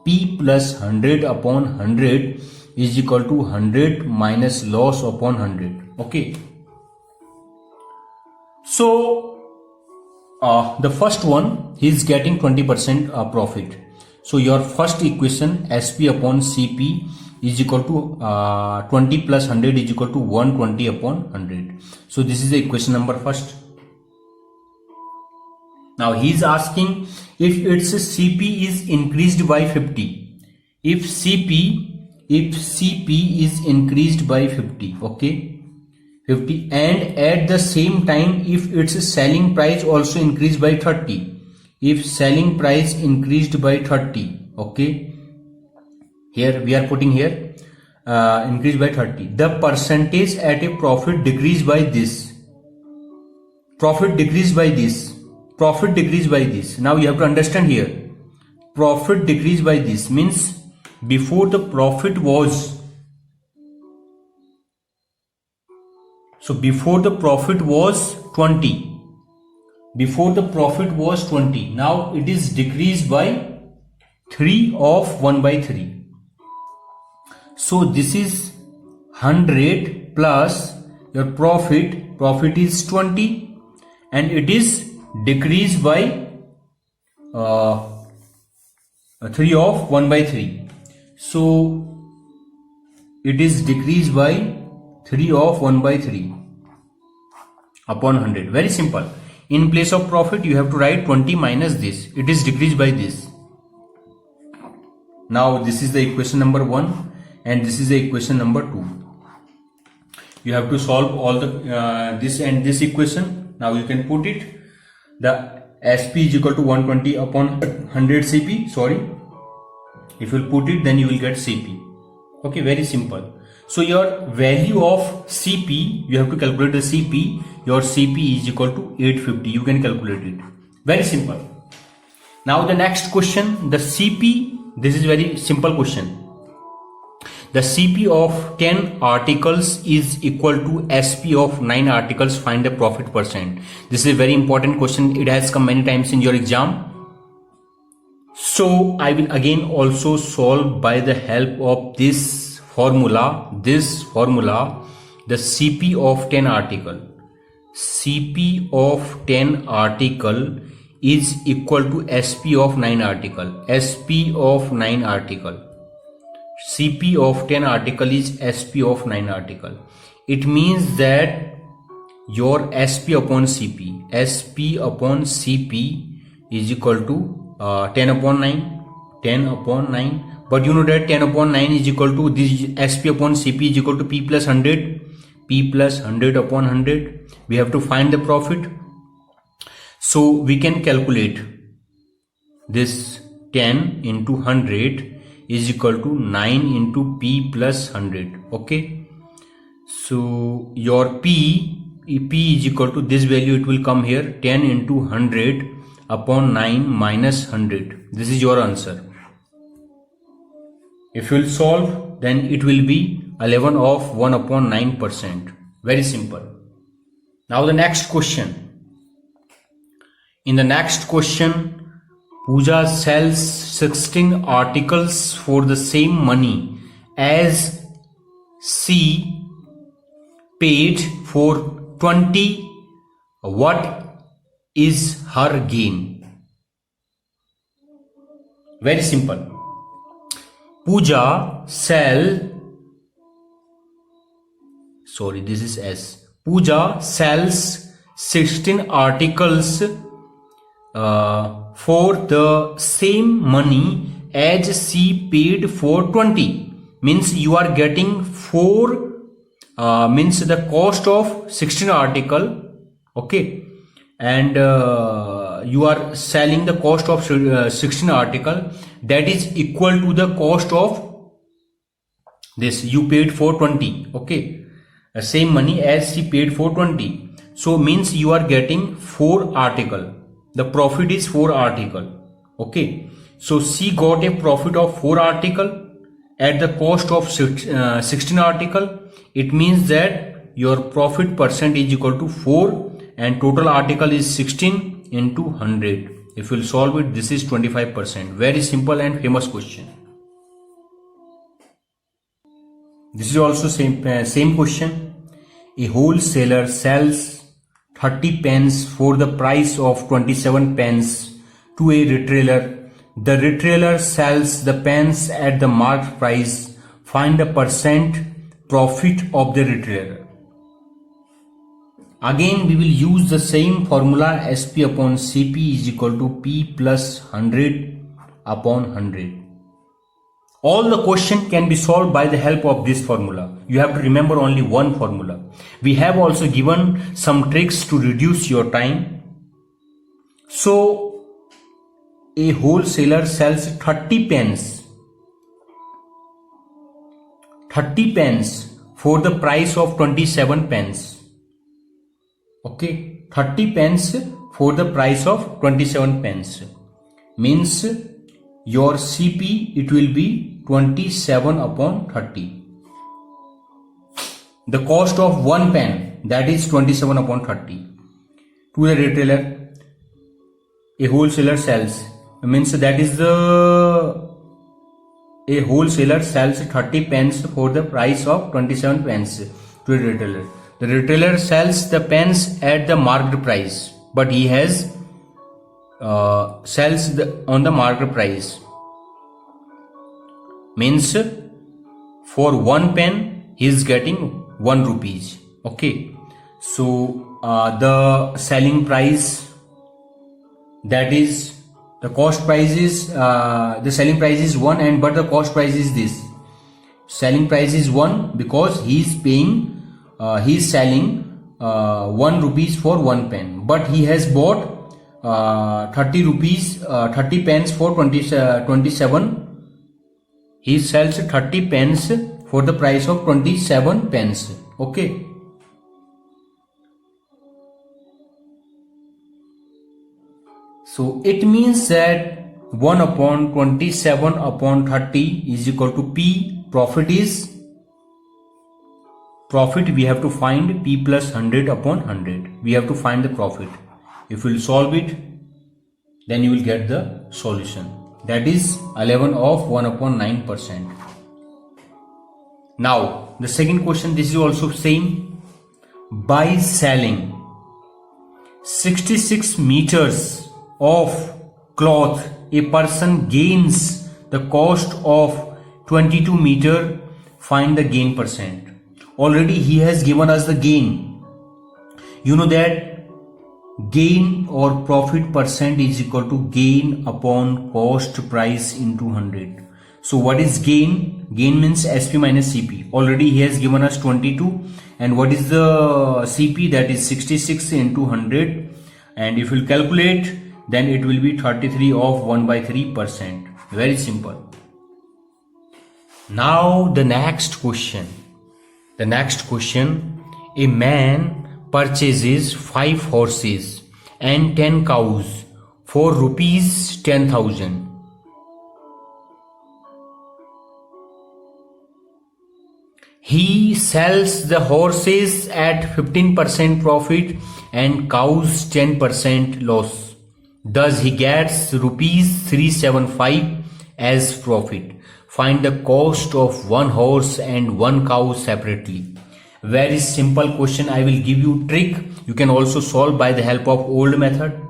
P plus 100 upon 100 is equal to 100 minus loss upon 100. Okay. So the first one, he is getting 20% profit. So your first equation, SP upon CP is equal to 20 plus 100 is equal to 120 upon 100. So this is the equation number first. Now he is asking if its CP is increased by 50. If CP is increased by 50, okay, 50, and at the same time if its selling price also increased by 30. If selling price increased by 30, okay, here we are putting here increased by 30, the percentage at a profit decreased by this, profit decreased by this, profit decreased by this. Now you have to understand here, profit decreased by this means before the profit was, so before the profit was 20, before the profit was 20, now it is decreased by 3 of 1/3. So this is 100 plus your profit is 20 and it is decreased by 3 of 1/3. So it is decreased by 3 of 1/3 upon 100. Very simple. In place of profit you have to write 20 minus this. It is decreased by this. Now this is the equation number 1 and this is the equation number 2. You have to solve all the this and this equation. Now you can put it. The SP is equal to 120 upon 100 CP. Sorry. If you will put it, then you will get CP. Okay, very simple. So your value of CP, you have to calculate the CP. Your CP is equal to 850. You can calculate it. Very simple. Now the next question, the CP, this is very simple question. The CP of 10 articles is equal to SP of 9 articles. Find the profit percent. This is a very important question. It has come many times in your exam. So I will again also solve by the help of this formula, the CP of 10 article. CP of 10 article is equal to SP of 9 article. SP of 9 article. CP of 10 article is SP of 9 article. It means that your SP upon CP, SP upon CP is equal to 10 upon 9, 10 upon 9. But you know that 10 upon 9 is equal to this SP upon CP is equal to P plus 100. P plus 100 upon 100. We have to find the profit. So we can calculate this 10 into 100 is equal to 9 into P plus 100. Okay. So your P is equal to this value. It will come here 10 into 100 upon 9 minus 100. This is your answer. If you will solve, then it will be 11 of 1 upon 9%. Very simple. Now the next question. In the next question, Pooja sells 16 articles for the same money as she paid for 20. What is her gain? Very simple. Pooja sells 16 articles for the same money as she paid for 20. Means you are getting 4 means the cost of 16 article, okay, and you are selling the cost of 16 article that is equal to the cost of this you paid for 20, okay, same money as she paid for 20. So means you are getting 4 article. The profit is 4 article. Okay. So C got a profit of 4 article at the cost of 16 article. It means that your profit percent is equal to 4 and total article is 16 into 100. If you will solve it, this is 25%. Very simple and famous question. This is also same question. A wholesaler sells 30 pence for the price of 27 pence to a retailer. The retailer sells the pence at the marked price. Find the percent profit of the retailer. Again, we will use the same formula. SP upon CP is equal to P plus 100 upon 100. All the question can be solved by the help of this formula. You have to remember only one formula. We have also given some tricks to reduce your time. So, a wholesaler sells 30 pence for the price of 27 pence. Okay, 30 pence for the price of 27 pence. Means your CP, it will be 27 upon 30. The cost of 1 pen, that is 27 upon 30. To the retailer, a wholesaler sells. Means that is a wholesaler sells 30 pence for the price of 27 pence to the retailer. The retailer sells the pence at the marked price, but he has sells on the marked price. Means for 1 pen he is getting 1 rupees. Okay, so the selling price, that is the cost price is the selling price is 1 and but the cost price is this. Selling price is 1 because he is paying he is selling 1 rupees for 1 pen, but he has bought 30 pence for 27. He sells 30 pence for the price of 27 pence. Okay. So it means that 1 upon 27 upon 30 is equal to P. Profit we have to find P plus 100 upon 100. We have to find the profit. If you will solve it, then you will get the solution. That is 11 of 1 upon 9%. Now the second question, this is also same. By selling 66 meters of cloth, a person gains the cost of 22 meter. Find the gain percent. Already he has given us the gain. You know that gain or profit percent is equal to gain upon cost price into 100. So what is gain? Gain means SP minus CP. Already he has given us 22, and what is the CP? That is 66 into 100, and if you calculate, then it will be 33 of 1/3%. Very simple. Now the next question. A man purchases 5 horses and 10 cows for rupees 10,000. He sells the horses at 15% profit and cows 10% loss. Thus he gets rupees 375 as profit. Find the cost of 1 horse and 1 cow separately. Very simple question. I will give you trick. You can also solve by the help of old method.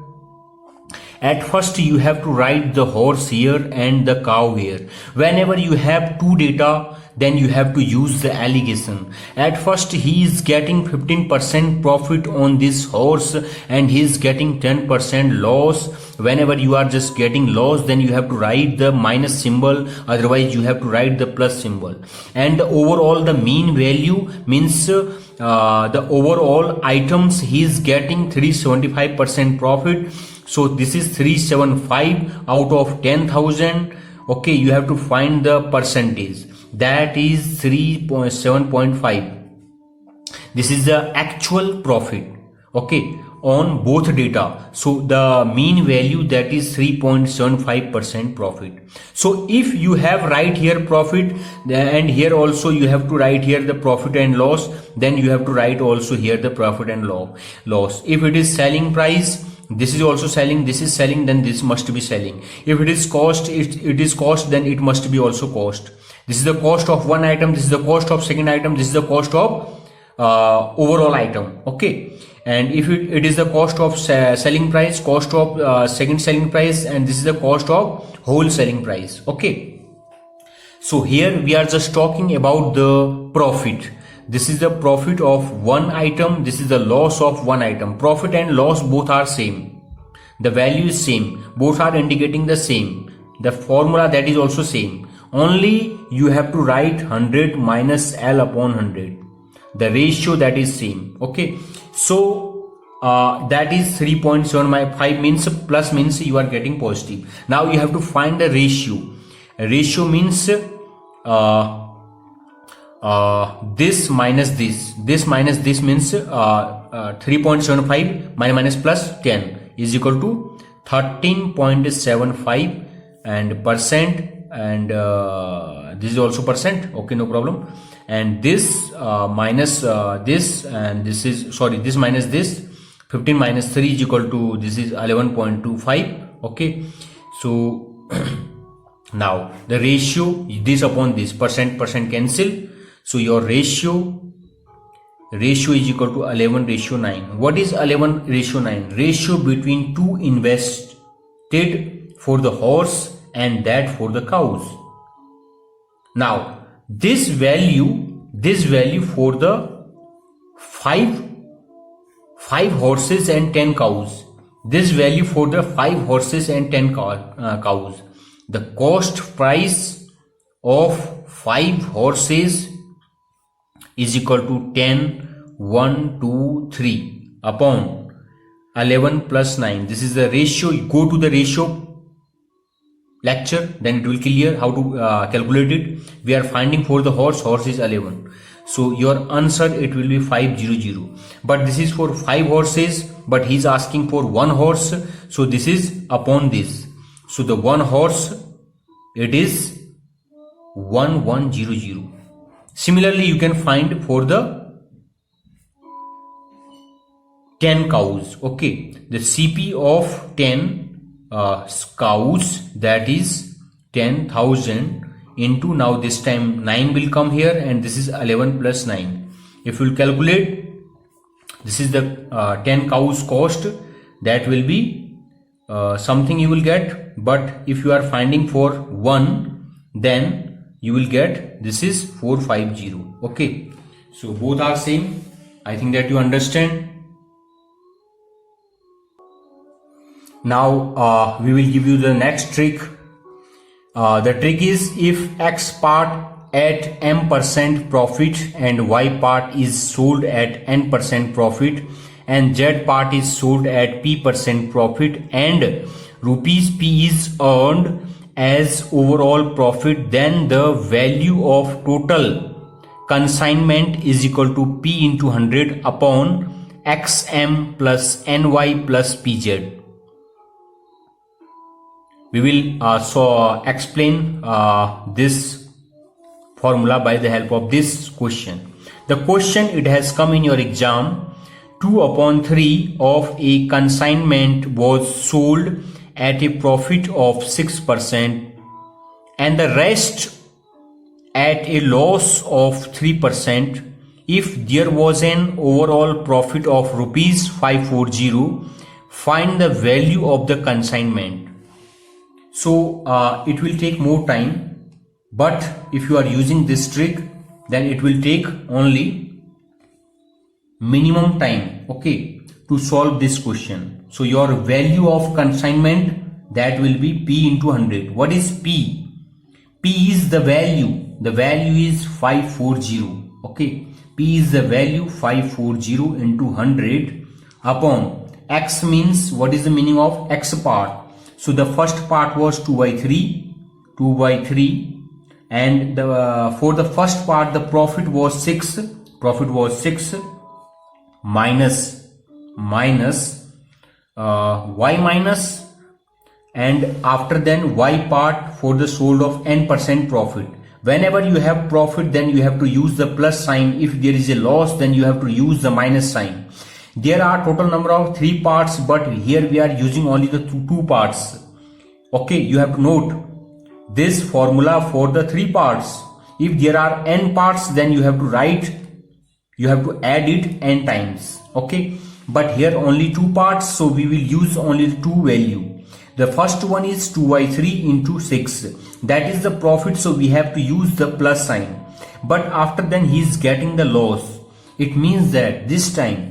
At first you have to write the horse here and the cow here. Whenever you have 2 data, then you have to use the allegation. At first he is getting 15% profit on this horse and he is getting 10% loss. Whenever you are just getting loss, then you have to write the minus symbol, otherwise you have to write the plus symbol. And overall the mean value means the overall items he is getting 375% profit. So this is 375 out of 10,000. Okay, you have to find the percentage. That is 7.5. This is the actual profit. okay, on both data. So the mean value, that is 3.75% profit. So if you have right here profit, and here also you have to write here the profit and loss, then you have to write also here the profit and loss. If it is selling price, this is also selling, this is selling, then this must be selling. If it is cost, it is cost, then it must be also cost. This is the cost of one item, this is the cost of second item, this is the cost of overall item, okay. And if it is the cost of selling price, cost of second selling price, and this is the cost of whole selling price, okay. So here we are just talking about the profit. This is the profit of one item, this is the loss of one item. Profit and loss both are same, the value is same, both are indicating the same, the formula that is also same. Only you have to write 100 minus L upon 100, the ratio that is same, okay. So that is 3.75 means plus, means you are getting positive. Now you have to find the ratio. Ratio means this minus this minus this means 3.75 minus plus 10 is equal to 13.75 and percent, and this is also percent, okay, no problem. And this minus this, and this is, sorry, this minus this, 15 minus 3 is equal to, this is 11.25, okay. So now the ratio, this upon this, percent cancel, so your ratio is equal to 11:9. What is 11:9? Ratio between two invested for the horse and that for the cows. Now this value for the five horses and 10 cows, this value for the 5 horses and 10 cows, the cost price of 5 horses is equal to 10, 1, 2, 3 upon 11 plus 9. This is the ratio. You go to the ratio lecture, then it will clear how to calculate it. We are finding for the horse is 11, so your answer it will be 500. But this is for 5 horses, but he is asking for 1 horse, so this is upon this, so the 1 horse it is 1100. Similarly you can find for the 10 cows, okay. The CP of 10 cows, that is 10,000 into, now this time 9 will come here, and this is 11 plus 9. If you will calculate, this is the 10 cows cost, that will be something you will get. But if you are finding for 1, then you will get, this is 450, okay. So both are same. I think that you understand. Now we will give you the next trick. The trick is, if X part at M% profit and Y part is sold at N% profit and Z part is sold at P% profit and rupees P is earned as overall profit, then the value of total consignment is equal to P into 100 upon XM plus NY plus PZ. We will explain this formula by the help of this question. The question, it has come in your exam. 2/3 of a consignment was sold at a profit of 6% and the rest at a loss of 3%. If there was an overall profit of rupees 540, find the value of the consignment. So it will take more time, but if you are using this trick, then it will take only minimum time, okay, to solve this question. So your value of consignment, that will be P into 100. What is P? P is the value. The value is 540, okay. P is the value 540 into 100 upon X means, what is the meaning of X part? So the first part was 2/3, and for the first part the profit was 6 minus minus y minus, and after then y part for the sold of n% profit. Whenever you have profit, then you have to use the plus sign. If there is a loss, then you have to use the minus sign. There are total number of 3 parts, but here we are using only the two parts. Okay, you have to note this formula for the 3 parts. If there are n parts, then you have to add it n times. Okay, but here only 2 parts, so we will use only the 2 value. The first one is 2y3 into 6. That is the profit, so we have to use the plus sign. But after then he is getting the loss. It means that this time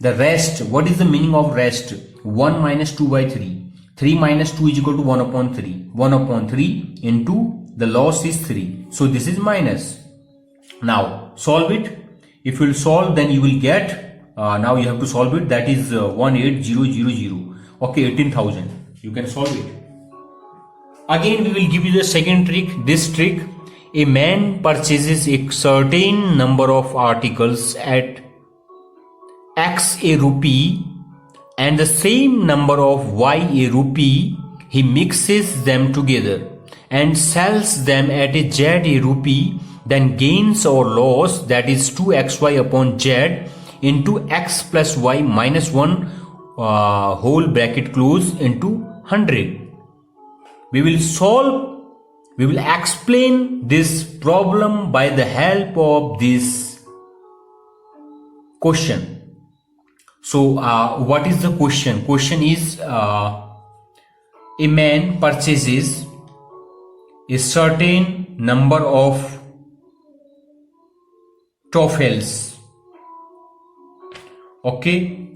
the rest, what is the meaning of rest? 1 minus 2 by 3. 3 minus 2 is equal to 1 upon 3. 1 upon 3 into the loss is 3. So this is minus. Now solve it. If you will solve, then you will get, now you have to solve it. That is 18000. Okay, 18,000. You can solve it. Again, we will give you the second trick. This trick, a man purchases a certain number of articles at X a rupee and the same number of Y a rupee. He mixes them together and sells them at a Z a rupee. Then gains or loss, that is 2xy upon Z into x plus y minus 1 whole bracket close into 100. We will explain this problem by the help of this question. So what is the question? Question is a man purchases a certain number of toffels. Okay,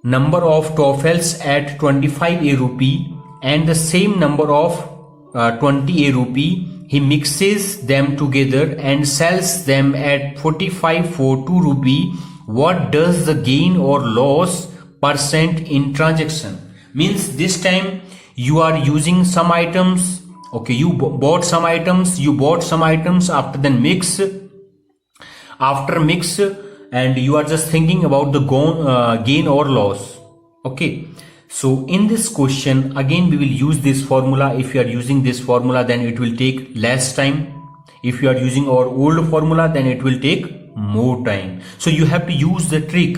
number of toffels at 25 a rupee and the same number of 20 a rupee. He mixes them together and sells them at 45 for 2 rupee. What does the gain or loss percent in transaction? Means this time you are using some items. Okay, you bought some items. After then mix. After mix, and you are just thinking about the gain or loss. Okay, so in this question again we will use this formula. If you are using this formula, then it will take less time. If you are using our old formula, then it will take more time. So you have to use the trick.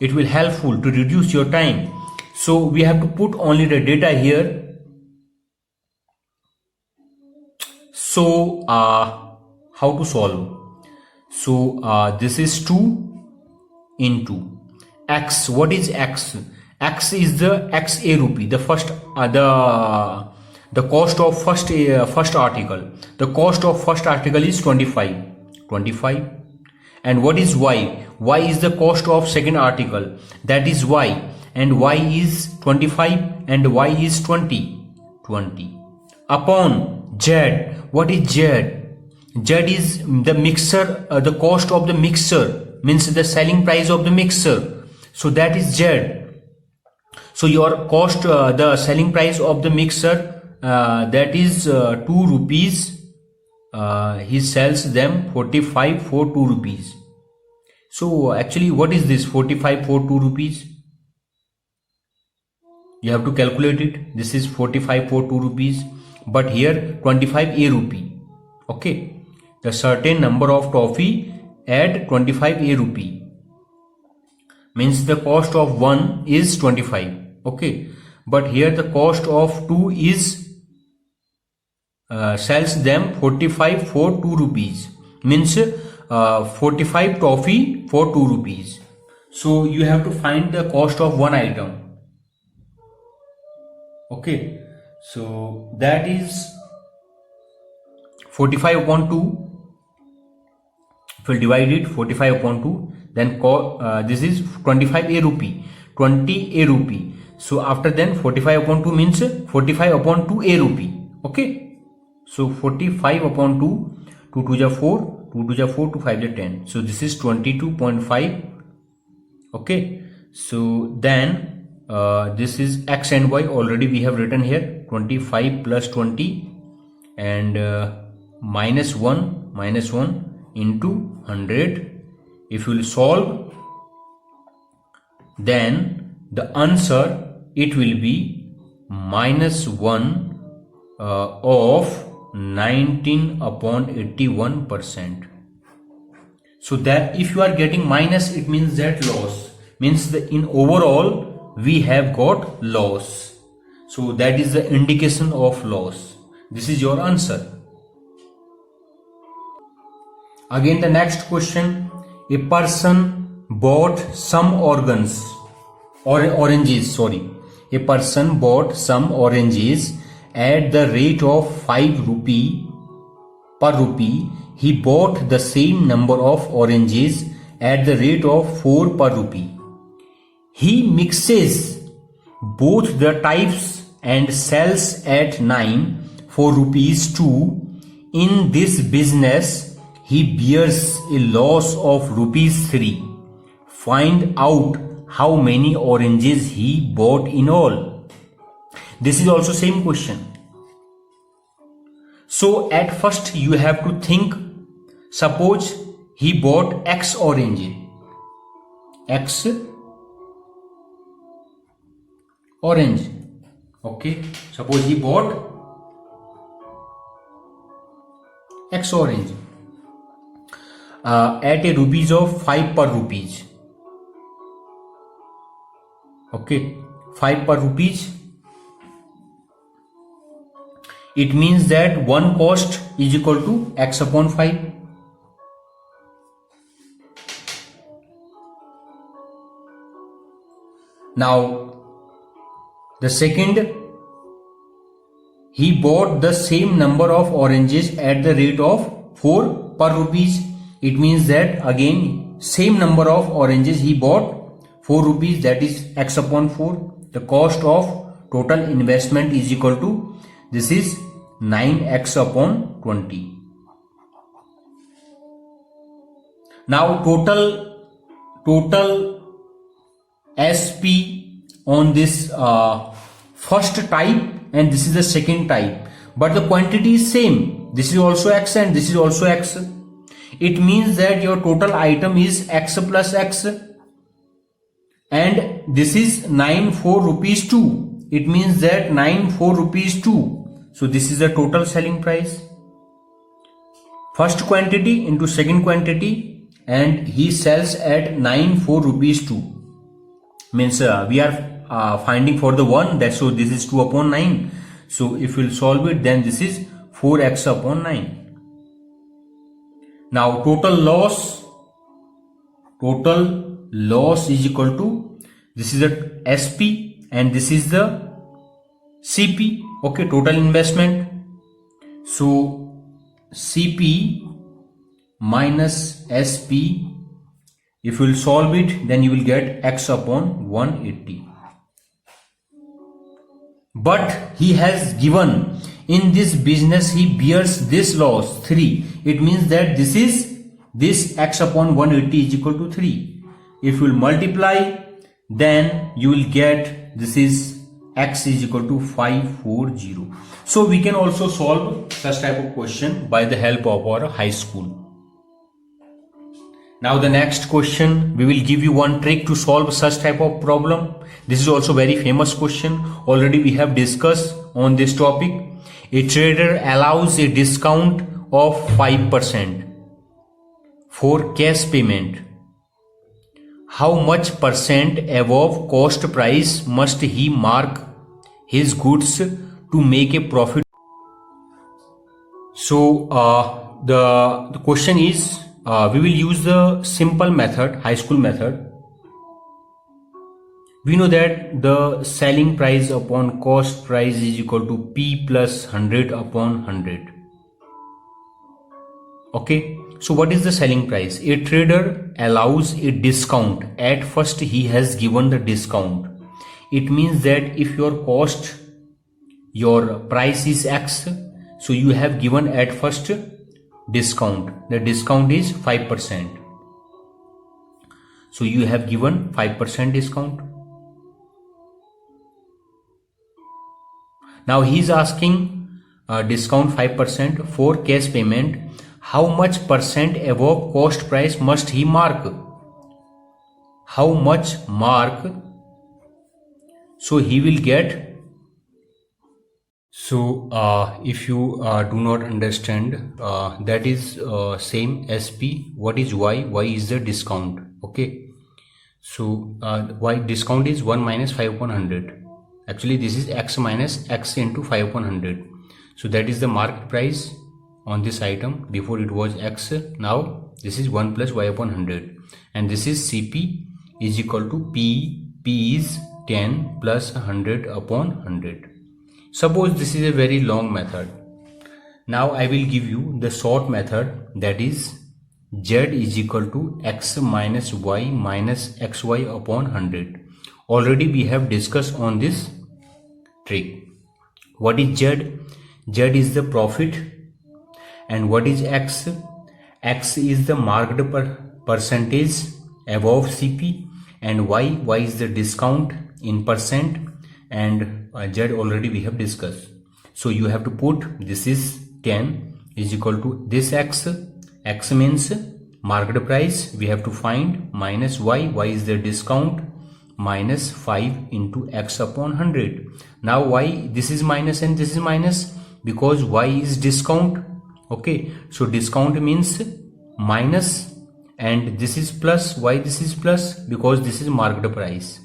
It will helpful to reduce your time. So we have to put only the data here. So how to solve? So this is 2 into x. What is x? X is the x a rupee, the first the cost of first article. The cost of first article is 25. And what is y? Y is the cost of second article, that is y, and y is 25 and y is 20 upon z. What is z? Z is the mixer, the cost of the mixer, means the selling price of the mixer. So that is Z. So your cost, the selling price of the mixer, that is 2 rupees. He sells them 45 for 2 rupees. So actually what is this 45 for 2 rupees? You have to calculate it. This is 45 for 2 rupees. But here 25 a rupee. Okay. The certain number of toffee at 25 a rupee, means the cost of 1 is 25. Okay, but here the cost of 2 is sells them 45 for 2 rupees, means 45 toffee for 2 rupees. So you have to find the cost of one item. Okay, so that is 45 upon 2. If you divide it 45 upon 2, then this is 25 a rupee, 20 a rupee. So after then 45 upon 2 means 45 upon 2 a rupee. Okay, so 45 upon 2, 2 2 is 4, 2 2 is 4, 2 5 is 10. So this is 22.5. Okay, so then this is x and y. Already we have written here 25 plus 20 and minus 1 into 100 if you will solve, then the answer it will be -1 of 19 upon 81%. So that if you are getting minus, it means that loss, means that in overall we have got loss. So that is the indication of loss. This is your answer. Again, the next question, a person bought some oranges. A person bought some oranges at the rate of 5 rupee per rupee. He bought the same number of oranges at the rate of 4 per rupee. He mixes both the types and sells at 9 for rupees 2. In this business, he bears a loss of rupees 3. Find out how many oranges he bought in all. This is also same question. So at first you have to think, suppose he bought X orange. X orange. Okay, suppose he bought X orange at a rupees of 5 per rupees. Okay, 5 per rupees. It means that one cost is equal to X upon 5. Now, the second, he bought the same number of oranges at the rate of 4 per rupees. It means that again same number of oranges he bought 4 rupees, that is X upon 4. The cost of total investment is equal to, this is 9x upon 20. Now total SP on this first type and this is the second type, but the quantity is same. This is also X and this is also X. It means that your total item is X plus X, and this is 9 4 rupees 2. It means that 9 4 rupees 2. So this is the total selling price. First quantity into second quantity, and he sells at 9 4 rupees 2. Means we are finding for the one, that so this is 2 upon 9. So if we'll solve it, then this is 4x upon 9. Now total loss is equal to, this is the SP and this is the CP. Okay, total investment. So CP minus SP, if you will solve it, then you will get X upon 180. But he has given, in this business he bears this loss 3. It means that this X upon 180 is equal to 3. If you will multiply, then you will get, this is X is equal to 540. So we can also solve such type of question by the help of our high school. Now the next question, we will give you one trick to solve such type of problem. This is also very famous question. Already we have discussed on this topic. A trader allows a discount of 5% for cash payment. How much percent above cost price must he mark his goods to make a profit? So the question is, we will use the simple method, high school method. We know that the selling price upon cost price is equal to P plus 100 upon 100. Okay, so what is the selling price? A trader allows a discount. At first he has given the discount. It means that if your price is X, so you have given at first discount. The discount is 5%. So you have given 5% discount. Now he is asking discount 5% for cash payment. how much percent above cost price must he mark? How much mark? So he will get. So if you do not understand, that is same SP. What is Y? Y is the discount. Okay. So Y discount is 1 minus 5 upon 100. Actually this is X minus X into 5 upon 100. So that is the market price on this item. Before it was X. Now this is 1 plus Y upon 100. And this is CP is equal to P. P is 10 plus 100 upon 100. Suppose this is a very long method. Now I will give you the short method, that is Z is equal to X minus Y minus XY upon 100. Already we have discussed on this trick. What is Z? Z is the profit. And what is X? X is the marked percentage above CP. And Y? Y is the discount in percent. And Z already we have discussed. So you have to put this is 10 is equal to this X. X means market price, we have to find, minus Y. Y is the discount, minus 5 into X upon 100. Now Y, this is minus and this is minus because Y is discount. Okay, so discount means minus, and this is plus. Why this is plus? Because this is market price.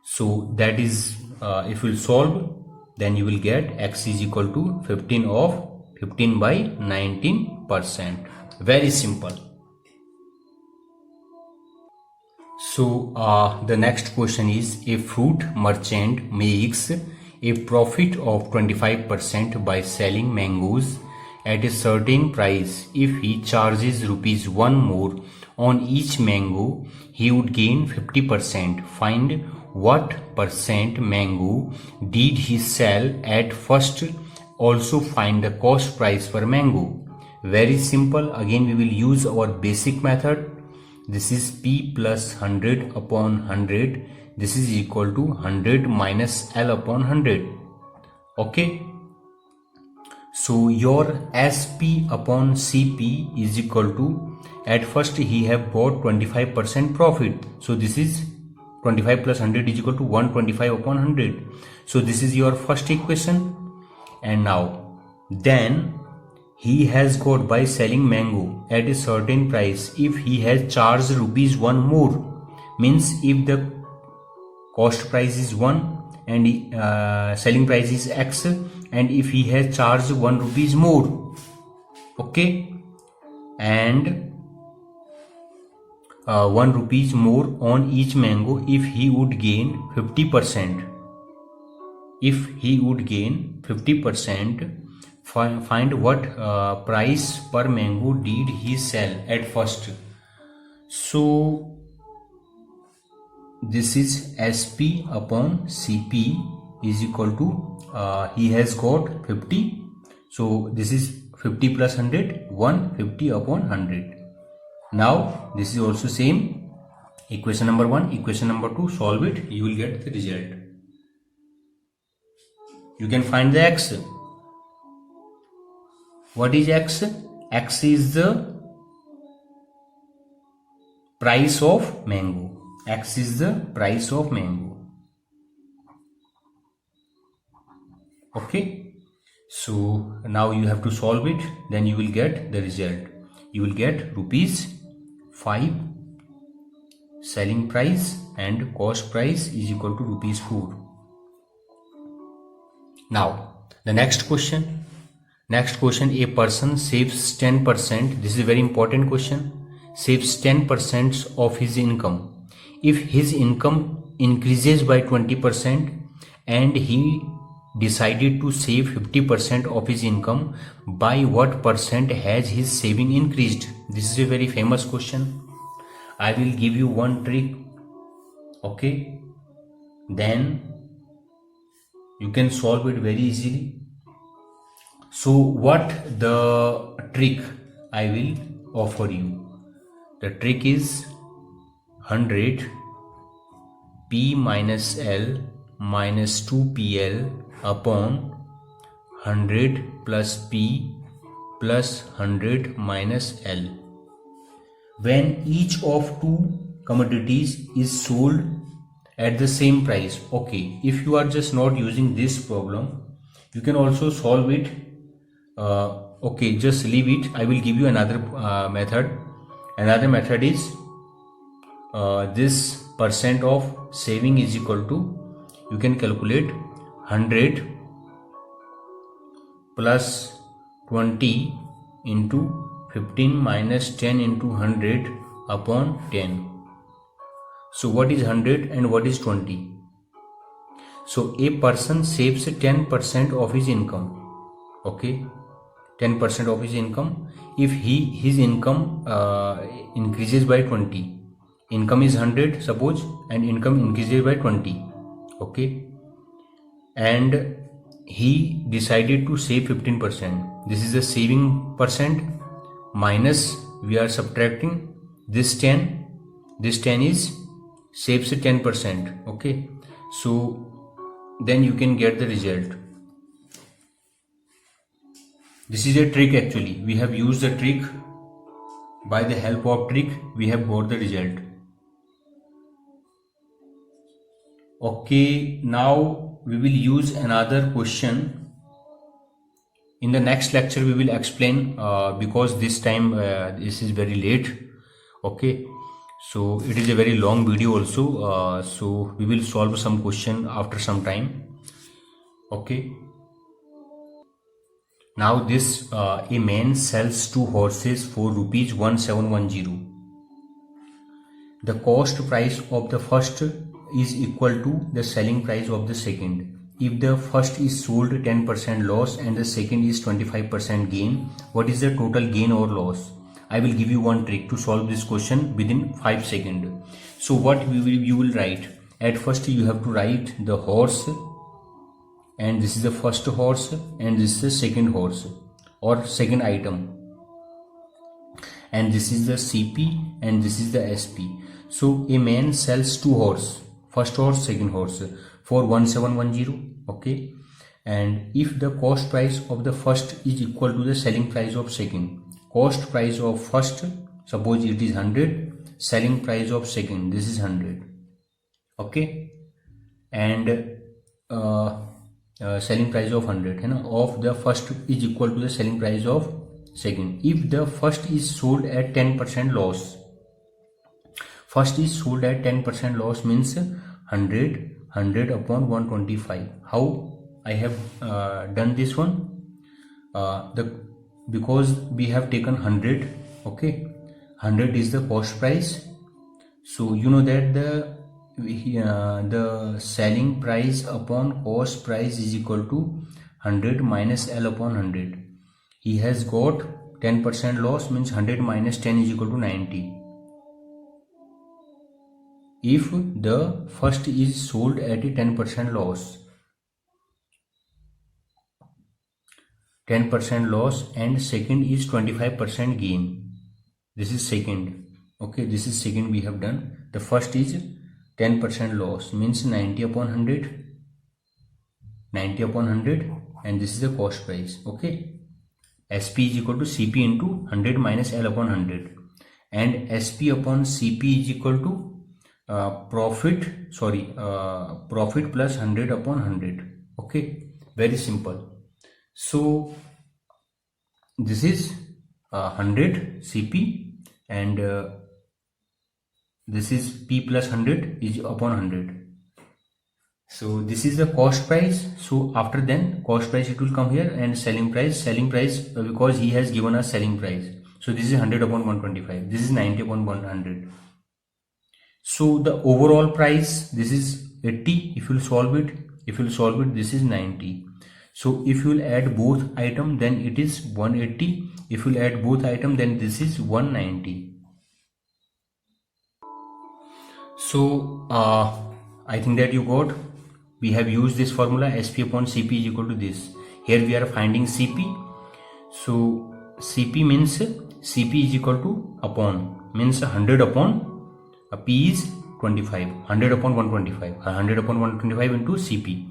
So that is, if you solve, then you will get X is equal to 15 by 19%. Very simple. So the next question is, a fruit merchant makes a profit of 25% by selling mangoes at a certain price. If he charges rupees 1 more on each mango, he would gain 50%. Find what percent mango did he sell at first. Also find the cost price per mango. Very simple. Again we will use our basic method. This is P plus 100 upon 100. This is equal to 100 minus L upon 100. Okay. So your SP upon CP is equal to, at first he have got 25% profit. So this is 25 plus 100 is equal to 125 upon 100. So this is your first equation. And now then he has got by selling mango at a certain price. If he has charged rupees 1 more, means if the cost price is 1 and selling price is X, and if he has charged 1 rupees more, okay, and 1 rupees more on each mango, if he would gain 50%, if he would gain 50%, find what price per mango did he sell at first. So this is SP upon CP is equal to, he has got 50. So this is 50 plus 100, 150 upon 100. Now this is also same. Equation number 1, equation number 2, solve it, you will get the result. You can find the X. What is X? X is the price of mango. X is the price of mango. Okay. So now you have to solve it, then you will get the result. You will get rupees 5 selling price and cost price is equal to rupees 4. Now the next question. Next question, a person saves 10%. This is a very important question. Saves 10% of his income. If his income increases by 20% and he decided to save 50% of his income, by what percent has his saving increased? This is a very famous question. I will give you one trick. Okay. Then you can solve it very easily. So what the trick I will offer you? The trick is 100 P minus L minus 2PL upon 100 plus P plus 100 minus L. When each of two commodities is sold at the same price. Okay, if you are just not using this problem, you can also solve it. Okay, just leave it. I will give you another method. Another method is this percent of saving is equal to, you can calculate 100 plus 20 into 15 minus 10 into 100 upon 10. So what is 100 and what is 20? So a person saves 10% of his income. Okay, 10% of his income. If his income increases by 20, income is 100 suppose, and income increases by 20. Okay, and he decided to save 15%. This is the saving percent, minus we are subtracting this 10. This 10 is saves 10%. Okay, so then you can get the result. This is a trick actually. We have used the trick. By the help of trick, we have got the result. Okay, now we will use another question. In the next lecture, we will explain because this time this is very late. Okay, so it is a very long video also. So we will solve some question after some time. Okay. Now this a man sells 2 horses for rupees 1710. The cost price of the first is equal to the selling price of the second. If the first is sold 10% loss and the second is 25% gain, what is the total gain or loss? I will give you one trick to solve this question within 5 seconds. So what you will write? At first you have to write the horse, and this is the first horse and this is the second horse or second item, and this is the CP and this is the SP. So a man sells 2 horse, first horse, second horse, for 1710. Okay, and if the cost price of the first is equal to the selling price of second, cost price of first, suppose it is 100, selling price of second, this is 100. Okay, and selling price of 100 of the first is equal to the selling price of second. If the first is sold at 10% loss, first is sold at 10% loss means 100 upon 125. How I have done this one? Because we have taken 100. Okay, 100 is the cost price. So you know that the selling price upon cost price is equal to 100 minus L upon 100. He has got 10% loss means 100 minus 10 is equal to 90. If the first is sold at a 10% loss, 10% loss, and second is 25% gain, this is second. Okay, this is second we have done. The first is 10% loss means 90 upon 100, 90 upon 100, and this is the cost price. Okay, SP is equal to CP into 100 minus L upon 100, and SP upon CP is equal to profit plus 100 upon 100. Okay, very simple. So this is 100 CP, and this is P plus 100 is upon 100. So this is the cost price. So after then cost price it will come here, and selling price because he has given us selling price. So this is 100 upon 125. This is 90 upon 100. So the overall price, this is 80. If you solve it, this is 90. So if you will add both item, then it is 180. If you will add both item, then this is 190. So I think that you got. We have used this formula, SP upon CP is equal to this. Here we are finding CP. So CP means CP is equal to upon, means 100 upon P is 25, 100 upon 125, 100 upon 125 into CP.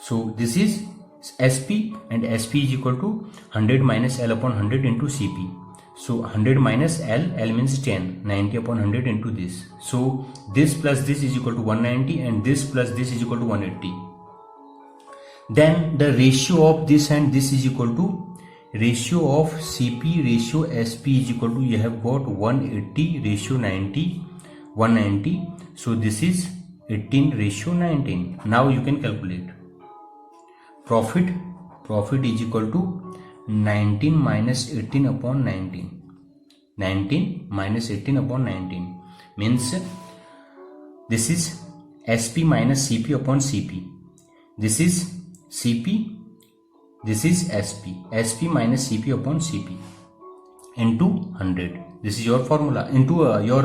So this is SP, and SP is equal to 100 minus L upon 100 into CP. So 100 minus L means 10, 90 upon 100 into this. So this plus this is equal to 190, and this plus this is equal to 180. Then the ratio of this and this is equal to ratio of CP ratio SP is equal to, you have got 180 ratio 90, 190. So this is 18 ratio 19. Now you can calculate. Profit is equal to 19 minus 18 upon 19. 19 minus 18 upon 19 means this is SP minus CP upon CP. This is CP, this is SP. SP minus CP upon CP into 100. This is your formula. Into your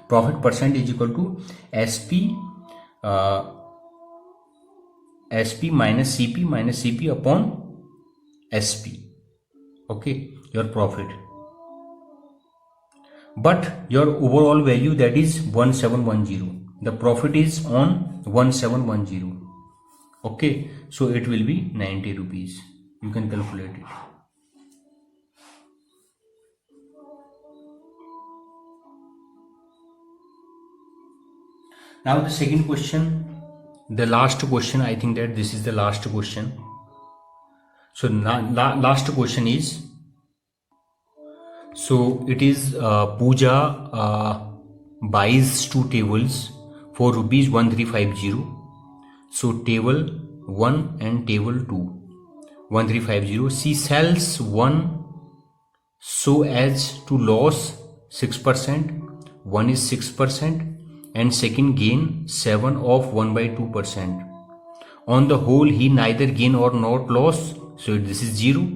profit percent is equal to SP minus CP upon SP. Okay, your profit. But your overall value, that is 1710. The profit is on 1710. Okay, so it will be 90 rupees. You can calculate it. Now the second question, the last question, I think that this is the last question. So last question is, so it is Pooja buys 2 tables for rupees 1350. So table 1 and table 2, 1350. She sells one so as to lose 6%, one is 6%, and second gain 7 of 1/2%. On the whole, he neither gain or not loss. So this is 0.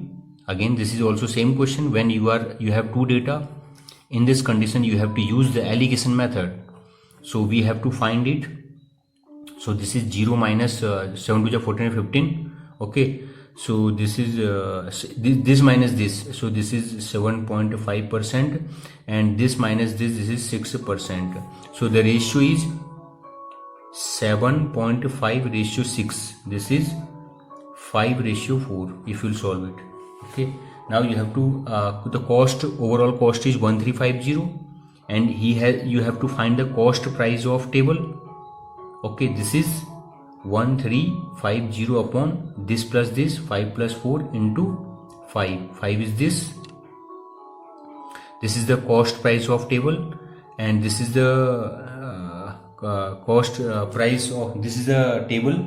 Again, this is also same question. When you have 2 data, in this condition you have to use the allegation method. So we have to find it. So this is 0 minus 7 to the 14 and 15. Okay, so this is this minus this. So this is 7.5%, and this minus this is 6%. So the ratio is 7.5 ratio 6. This is 5 ratio 4 if you solve it. Okay, now you have to the cost, overall cost is 1350, and you have to find the cost price of table. Okay, this is 1350 upon this plus this, 5 plus 4 into 5. 5 is this. This is the cost price of table, and this is the cost price of, this is the table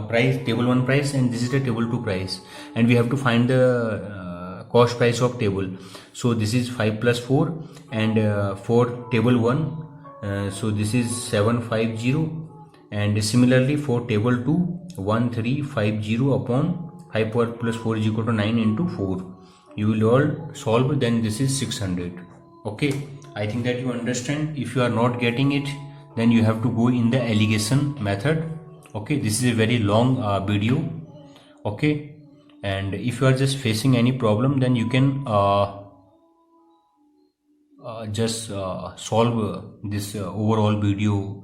price, table 1 price, and this is the table 2 price, and we have to find the cost price of table. So this is 5 plus 4, and for table 1, so this is 750, and similarly for table 2, 1350 upon 5 plus 4 is equal to 9 into 4. You will all solve, then this is 600. Okay, I think that you understand. If you are not getting it, then you have to go in the allegation method. Okay, this is a very long video. Okay, and if you are just facing any problem, then you can just solve this overall video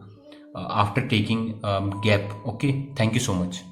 after taking gap. Okay, thank you so much.